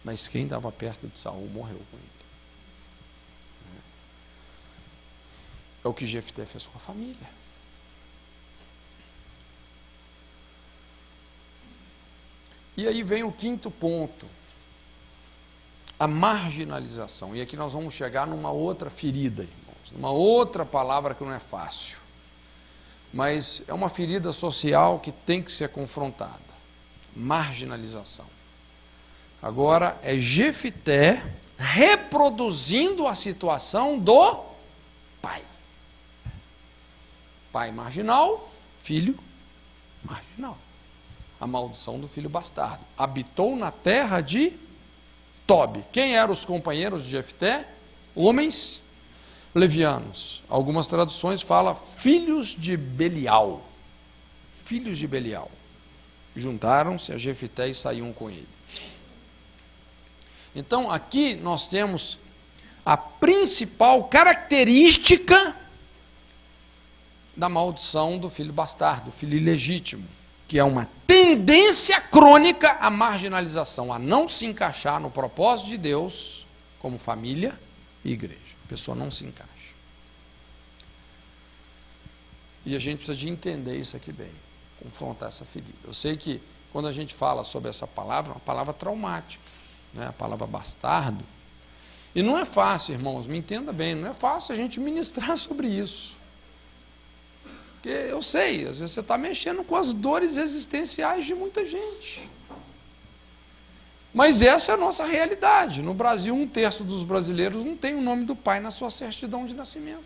mas quem estava perto de Saul morreu com ele. É o que Jefté fez com a família. E aí vem o quinto ponto, a marginalização. E aqui nós vamos chegar numa outra ferida, irmãos, numa outra palavra que não é fácil, mas é uma ferida social que tem que ser confrontada. Marginalização. Agora é Jefté reproduzindo a situação do pai. Pai marginal, filho marginal. A maldição do filho bastardo. Habitou na terra de Tobi. Quem eram os companheiros de Jefté? Homens levianos. Algumas traduções falam filhos de Belial. Filhos de Belial. Juntaram-se a Jefté e saíam com ele. Então aqui nós temos a principal característica da maldição do filho bastardo, filho ilegítimo, que é uma tendência crônica à marginalização, a não se encaixar no propósito de Deus como família e igreja. A pessoa não se encaixa. E a gente precisa de entender isso aqui bem, confrontar essa ferida. Eu sei que quando a gente fala sobre essa palavra, é uma palavra traumática, né? A palavra bastardo. E não é fácil, irmãos, me entenda bem, não é fácil a gente ministrar sobre isso. Porque eu sei, às vezes você está mexendo com as dores existenciais de muita gente. Mas essa é a nossa realidade. No Brasil, 1/3 dos brasileiros não tem o nome do pai na sua certidão de nascimento.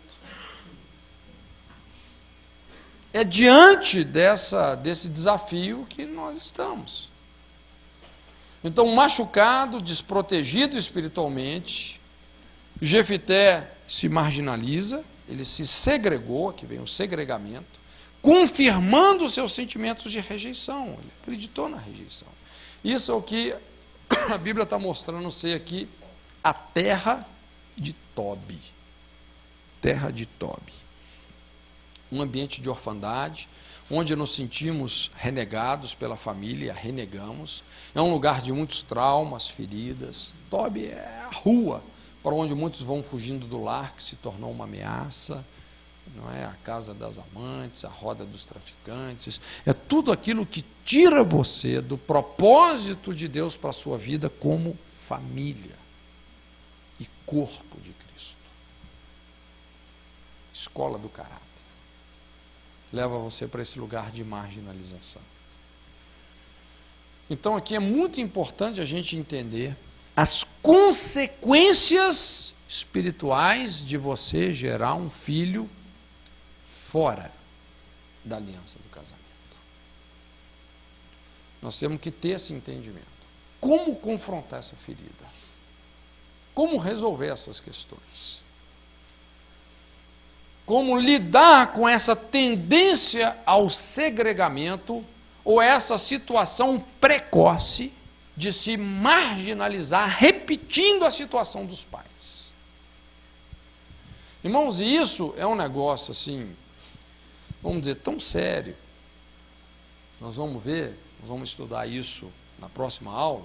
É diante desse desafio que nós estamos. Então, machucado, desprotegido espiritualmente, Jefté se marginaliza, ele se segregou, aqui vem o segregamento, confirmando os seus sentimentos de rejeição. Ele acreditou na rejeição. Isso é o que a Bíblia está mostrando ser aqui a terra de Tobi. Terra de Tobi. Um ambiente de orfandade, onde nos sentimos renegados pela família, renegamos. É um lugar de muitos traumas, feridas. Tobi é a rua para onde muitos vão fugindo do lar, que se tornou uma ameaça, não é? A casa das amantes, a roda dos traficantes, é tudo aquilo que tira você do propósito de Deus para a sua vida como família e corpo de Cristo. Escola do caráter. Leva você para esse lugar de marginalização. Então aqui é muito importante a gente entender as consequências espirituais de você gerar um filho fora da aliança do casamento. Nós temos que ter esse entendimento. Como confrontar essa ferida? como resolver essas questões. Como lidar com essa tendência ao segregamento ou essa situação precoce de se marginalizar, repetindo a situação dos pais. Irmãos, e isso é um negócio assim, vamos dizer, tão sério. Nós vamos ver, nós vamos estudar isso na próxima aula,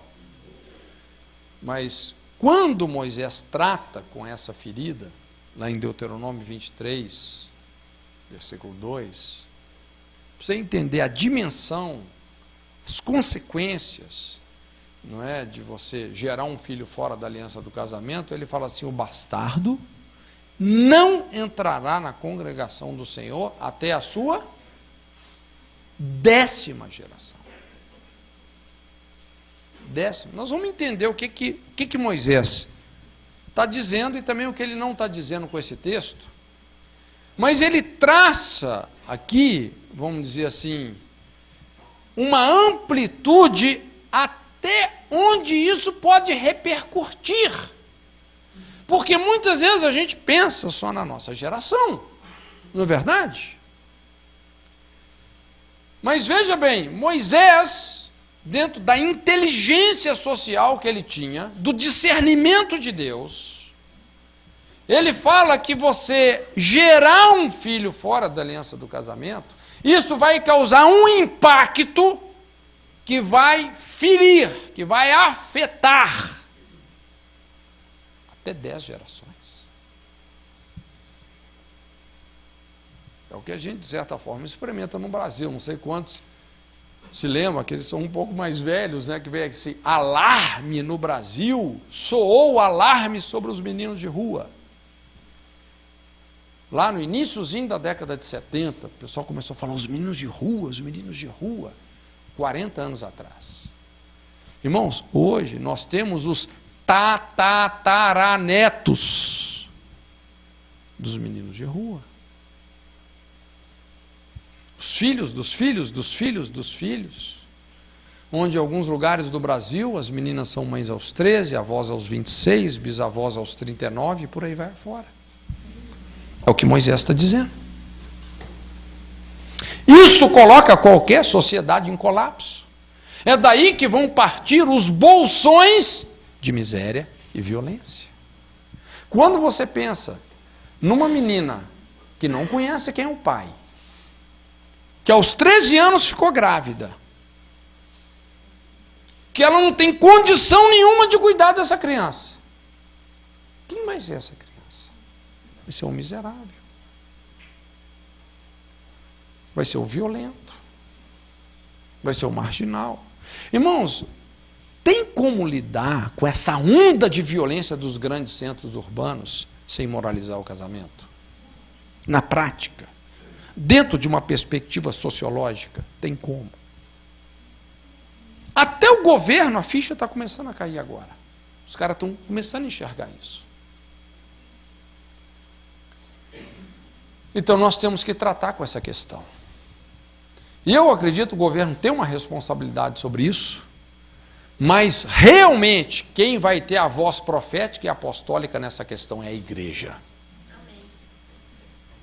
mas quando Moisés trata com essa ferida, lá em Deuteronômio 23, versículo 2, para você entender a dimensão, as consequências, não é, de você gerar um filho fora da aliança do casamento, ele fala assim: o bastardo não entrará na congregação do Senhor até a sua 10ª geração. 10ª. Nós vamos entender o que Moisés está dizendo e também o que ele não está dizendo com esse texto. Mas ele traça aqui, vamos dizer assim, uma amplitude até onde isso pode repercutir. Porque muitas vezes a gente pensa só na nossa geração, não é verdade? Mas veja bem, Moisés, dentro da inteligência social que ele tinha, do discernimento de Deus, ele fala que você gerar um filho fora da aliança do casamento, isso vai causar um impacto que vai ferir, que vai afetar até 10 gerações. É o que a gente, de certa forma, experimenta no Brasil. Não sei quantos se lembram, que eles são um pouco mais velhos, né, que veio esse alarme no Brasil, soou o alarme sobre os meninos de rua. Lá no iniciozinho da década de 70, o pessoal começou a falar, os meninos de rua, 40 anos atrás. Irmãos, hoje nós temos os tataranetos dos meninos de rua. Os filhos dos filhos dos filhos dos filhos, onde em alguns lugares do Brasil as meninas são mães aos 13, avós aos 26, bisavós aos 39 e por aí vai fora. É o que Moisés está dizendo. Isso coloca qualquer sociedade em colapso. É daí que vão partir os bolsões de miséria e violência. Quando você pensa numa menina que não conhece quem é o pai, que aos 13 anos ficou grávida, que ela não tem condição nenhuma de cuidar dessa criança, quem mais é essa criança? Vai ser um miserável, vai ser o violento, vai ser o marginal. Irmãos, tem como lidar com essa onda de violência dos grandes centros urbanos sem moralizar o casamento? Na prática, dentro de uma perspectiva sociológica, tem como. Até o governo, a ficha está começando a cair agora. Os caras estão começando a enxergar isso. Então nós temos que tratar com essa questão. E eu acredito que o governo tem uma responsabilidade sobre isso, mas realmente quem vai ter a voz profética e apostólica nessa questão é a igreja.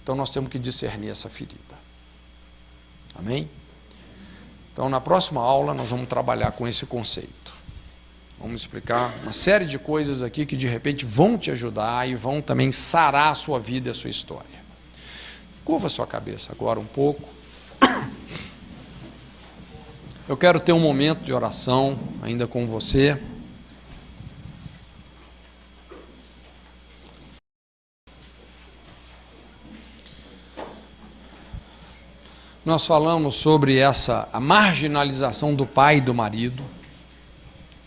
Então nós temos que discernir essa ferida. Amém? Então na próxima aula nós vamos trabalhar com esse conceito. Vamos explicar uma série de coisas aqui que de repente vão te ajudar e vão também sarar a sua vida e a sua história. Curva a sua cabeça agora um pouco. Eu quero ter um momento de oração ainda com você. Nós falamos sobre a marginalização do pai e do marido,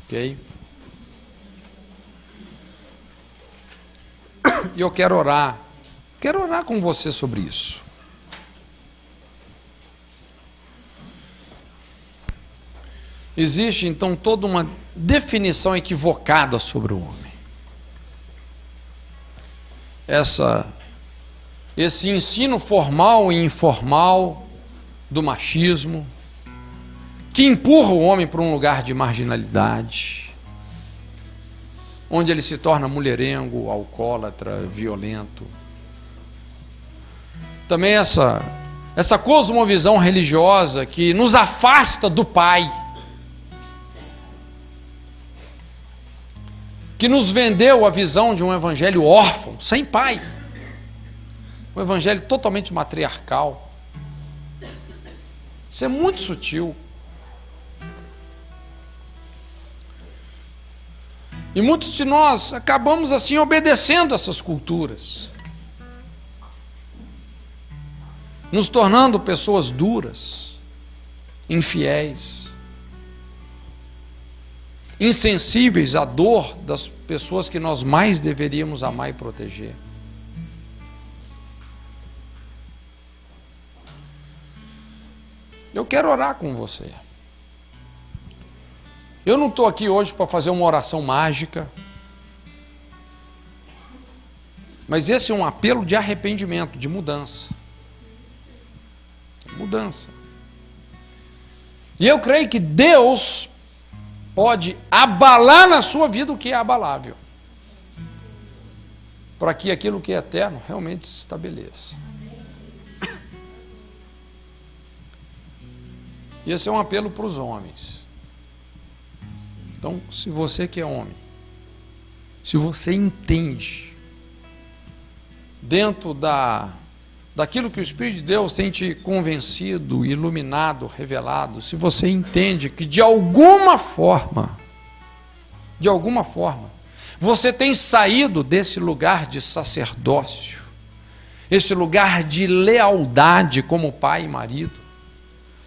ok? E eu quero orar com você sobre isso. Existe então toda uma definição equivocada sobre o homem. Esse ensino formal e informal do machismo, que empurra o homem para um lugar de marginalidade, onde ele se torna mulherengo, alcoólatra, violento. Também essa cosmovisão religiosa que nos afasta do Pai, que nos vendeu a visão de um evangelho órfão, sem pai, um evangelho totalmente matriarcal. Isso é muito sutil. E muitos de nós acabamos assim obedecendo essas culturas, nos tornando pessoas duras, infiéis, insensíveis à dor das pessoas que nós mais deveríamos amar e proteger. Eu quero orar com você. Eu não estou aqui hoje para fazer uma oração mágica, mas esse é um apelo de arrependimento, de mudança. Mudança. E eu creio que Deus pode abalar na sua vida o que é abalável, para que aquilo que é eterno realmente se estabeleça. E esse é um apelo para os homens. Então, se você que é homem, se você entende, dentro daquilo que o Espírito de Deus tem te convencido, iluminado, revelado, se você entende que de alguma forma, você tem saído desse lugar de sacerdócio, esse lugar de lealdade como pai e marido,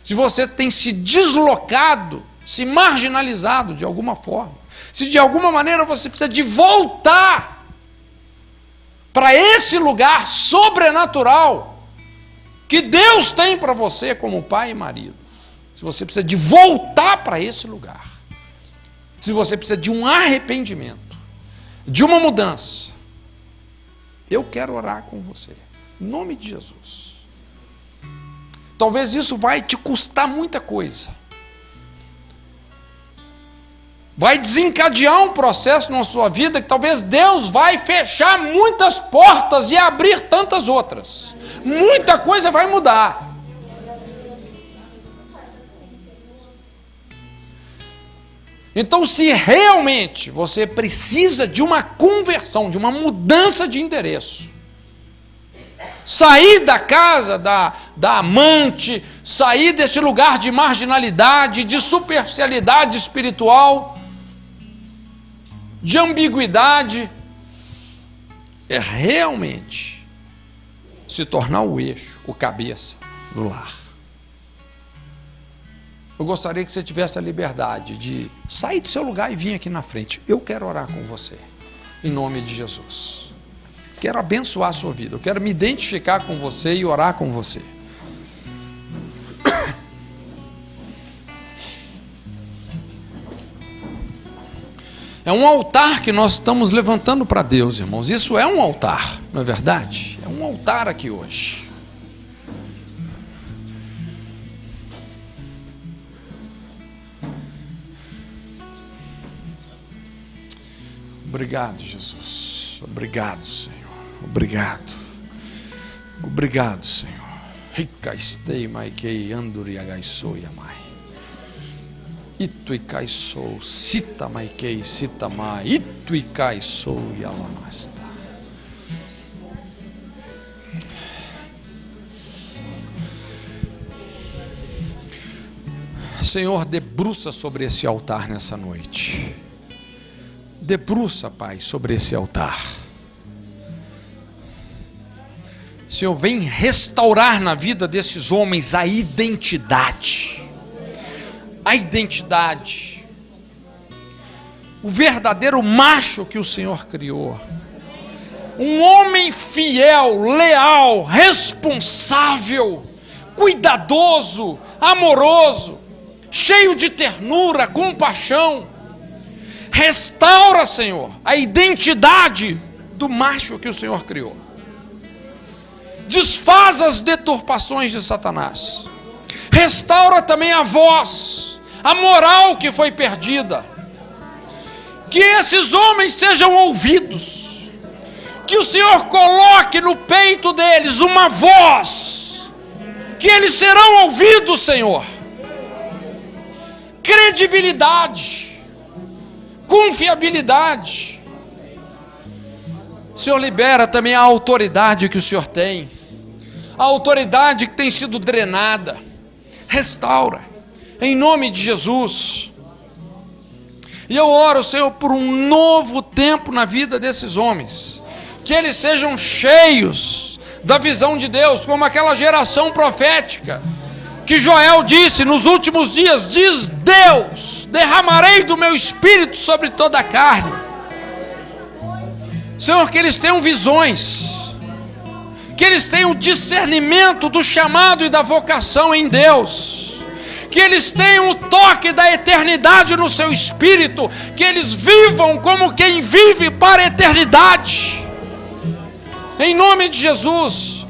se você tem se deslocado, se marginalizado de alguma forma, se de alguma maneira você precisa de voltar para esse lugar sobrenatural que Deus tem para você como pai e marido, se você precisa de voltar para esse lugar, se você precisa de um arrependimento, de uma mudança, eu quero orar com você, em nome de Jesus. Talvez isso vai te custar muita coisa, vai desencadear um processo na sua vida que talvez Deus vai fechar muitas portas e abrir tantas outras. Muita coisa vai mudar. Então, se realmente você precisa de uma conversão, de uma mudança de endereço, sair da casa da amante, sair desse lugar de marginalidade, de superficialidade espiritual, de ambiguidade, é realmente se tornar o eixo, o cabeça do lar. Eu gostaria que você tivesse a liberdade de sair do seu lugar e vir aqui na frente. Eu quero orar com você, em nome de Jesus. Quero abençoar a sua vida, eu quero me identificar com você e orar com você. É um altar que nós estamos levantando para Deus, irmãos. Isso é um altar, não é verdade? É um altar aqui hoje. Obrigado, Jesus. Obrigado, Senhor. Obrigado. Obrigado, Senhor. Ricaistei maikei anduri agaisou yamai. Itu ikaisou sita maikei sita mai. Itu ikaisou yalamasta. Senhor, debruça sobre esse altar nessa noite. Debruça, Pai, sobre esse altar. Senhor, vem restaurar na vida desses homens a identidade. A identidade. O verdadeiro macho que o Senhor criou. Um homem fiel, leal, responsável, cuidadoso, amoroso, cheio de ternura, compaixão. Restaura, Senhor, a identidade do macho que o Senhor criou. Desfaz as deturpações de Satanás. Restaura também a voz, a moral que foi perdida. Que esses homens sejam ouvidos, que o Senhor coloque no peito deles uma voz, que eles serão ouvidos, Senhor. Credibilidade, confiabilidade. O Senhor libera também a autoridade que o Senhor tem, a autoridade que tem sido drenada. Restaura, em nome de Jesus. E eu oro, Senhor, por um novo tempo na vida desses homens, que eles sejam cheios da visão de Deus, como aquela geração profética, que Joel disse: nos últimos dias, diz Deus, derramarei do meu espírito sobre toda a carne. Senhor, que eles tenham visões, que eles tenham discernimento do chamado e da vocação em Deus, que eles tenham o toque da eternidade no seu espírito, que eles vivam como quem vive para a eternidade, em nome de Jesus.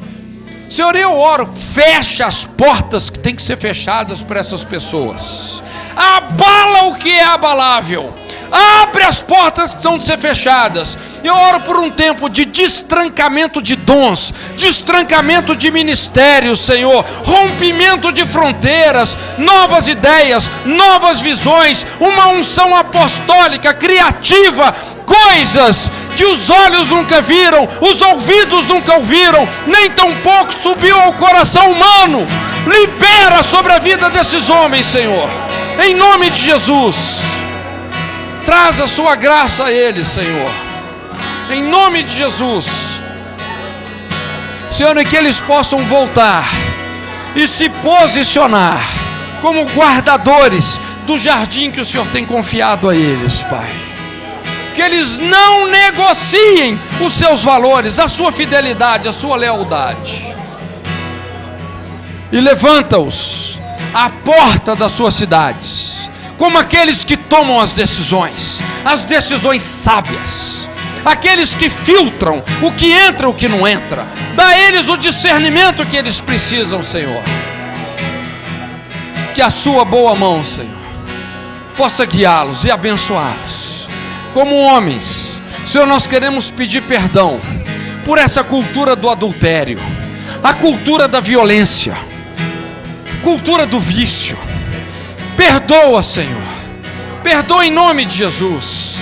Senhor, eu oro, fecha as portas que tem que ser fechadas para essas pessoas, abala o que é abalável, abre as portas que estão de ser fechadas. Eu oro por um tempo de destrancamento de dons, destrancamento de ministérios, Senhor, rompimento de fronteiras, novas ideias, novas visões, uma unção apostólica, criativa, coisas que os olhos nunca viram, os ouvidos nunca ouviram, nem tampouco subiu ao coração humano. Libera sobre a vida desses homens, Senhor, em nome de Jesus. Traz a sua graça a eles, Senhor, em nome de Jesus. Senhor, e que eles possam voltar e se posicionar como guardadores do jardim que o Senhor tem confiado a eles, Pai. Que eles não negociem os seus valores, a sua fidelidade, a sua lealdade. E levanta-os à porta das suas cidades, como aqueles que tomam as decisões sábias, aqueles que filtram o que entra e o que não entra. Dá a eles o discernimento que eles precisam, Senhor. Que a sua boa mão, Senhor, possa guiá-los e abençoá-los. Como homens, Senhor, nós queremos pedir perdão por essa cultura do adultério, a cultura da violência, cultura do vício. Perdoa, Senhor, perdoa em nome de Jesus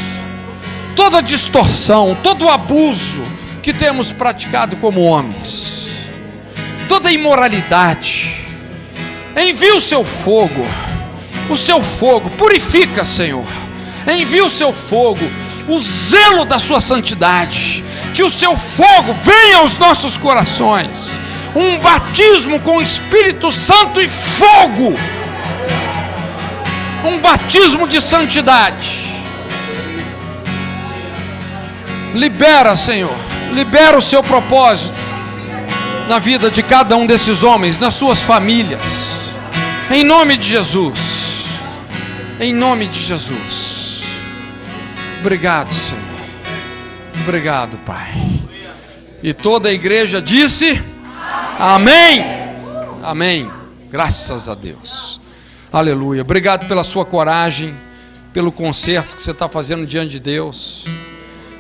toda distorção, todo abuso que temos praticado como homens, toda imoralidade. Envia o seu fogo, purifica, Senhor. Envia o seu fogo, o zelo da sua santidade, que o seu fogo venha aos nossos corações, um batismo com o Espírito Santo e fogo, um batismo de santidade. Libera, Senhor, libera o seu propósito na vida de cada um desses homens, nas suas famílias, em nome de Jesus, em nome de Jesus. Obrigado, Senhor, obrigado, Pai. E toda a igreja disse amém, amém, graças a Deus, aleluia. Obrigado pela sua coragem, pelo conserto que você está fazendo diante de Deus.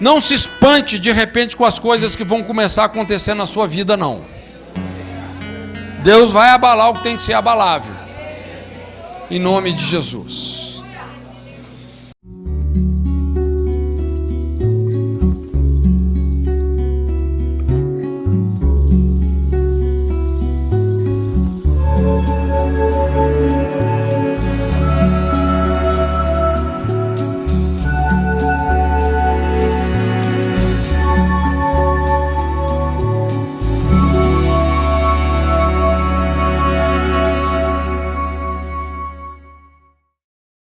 Não se espante de repente com as coisas que vão começar a acontecer na sua vida, não. Deus vai abalar o que tem que ser abalável, em nome de Jesus.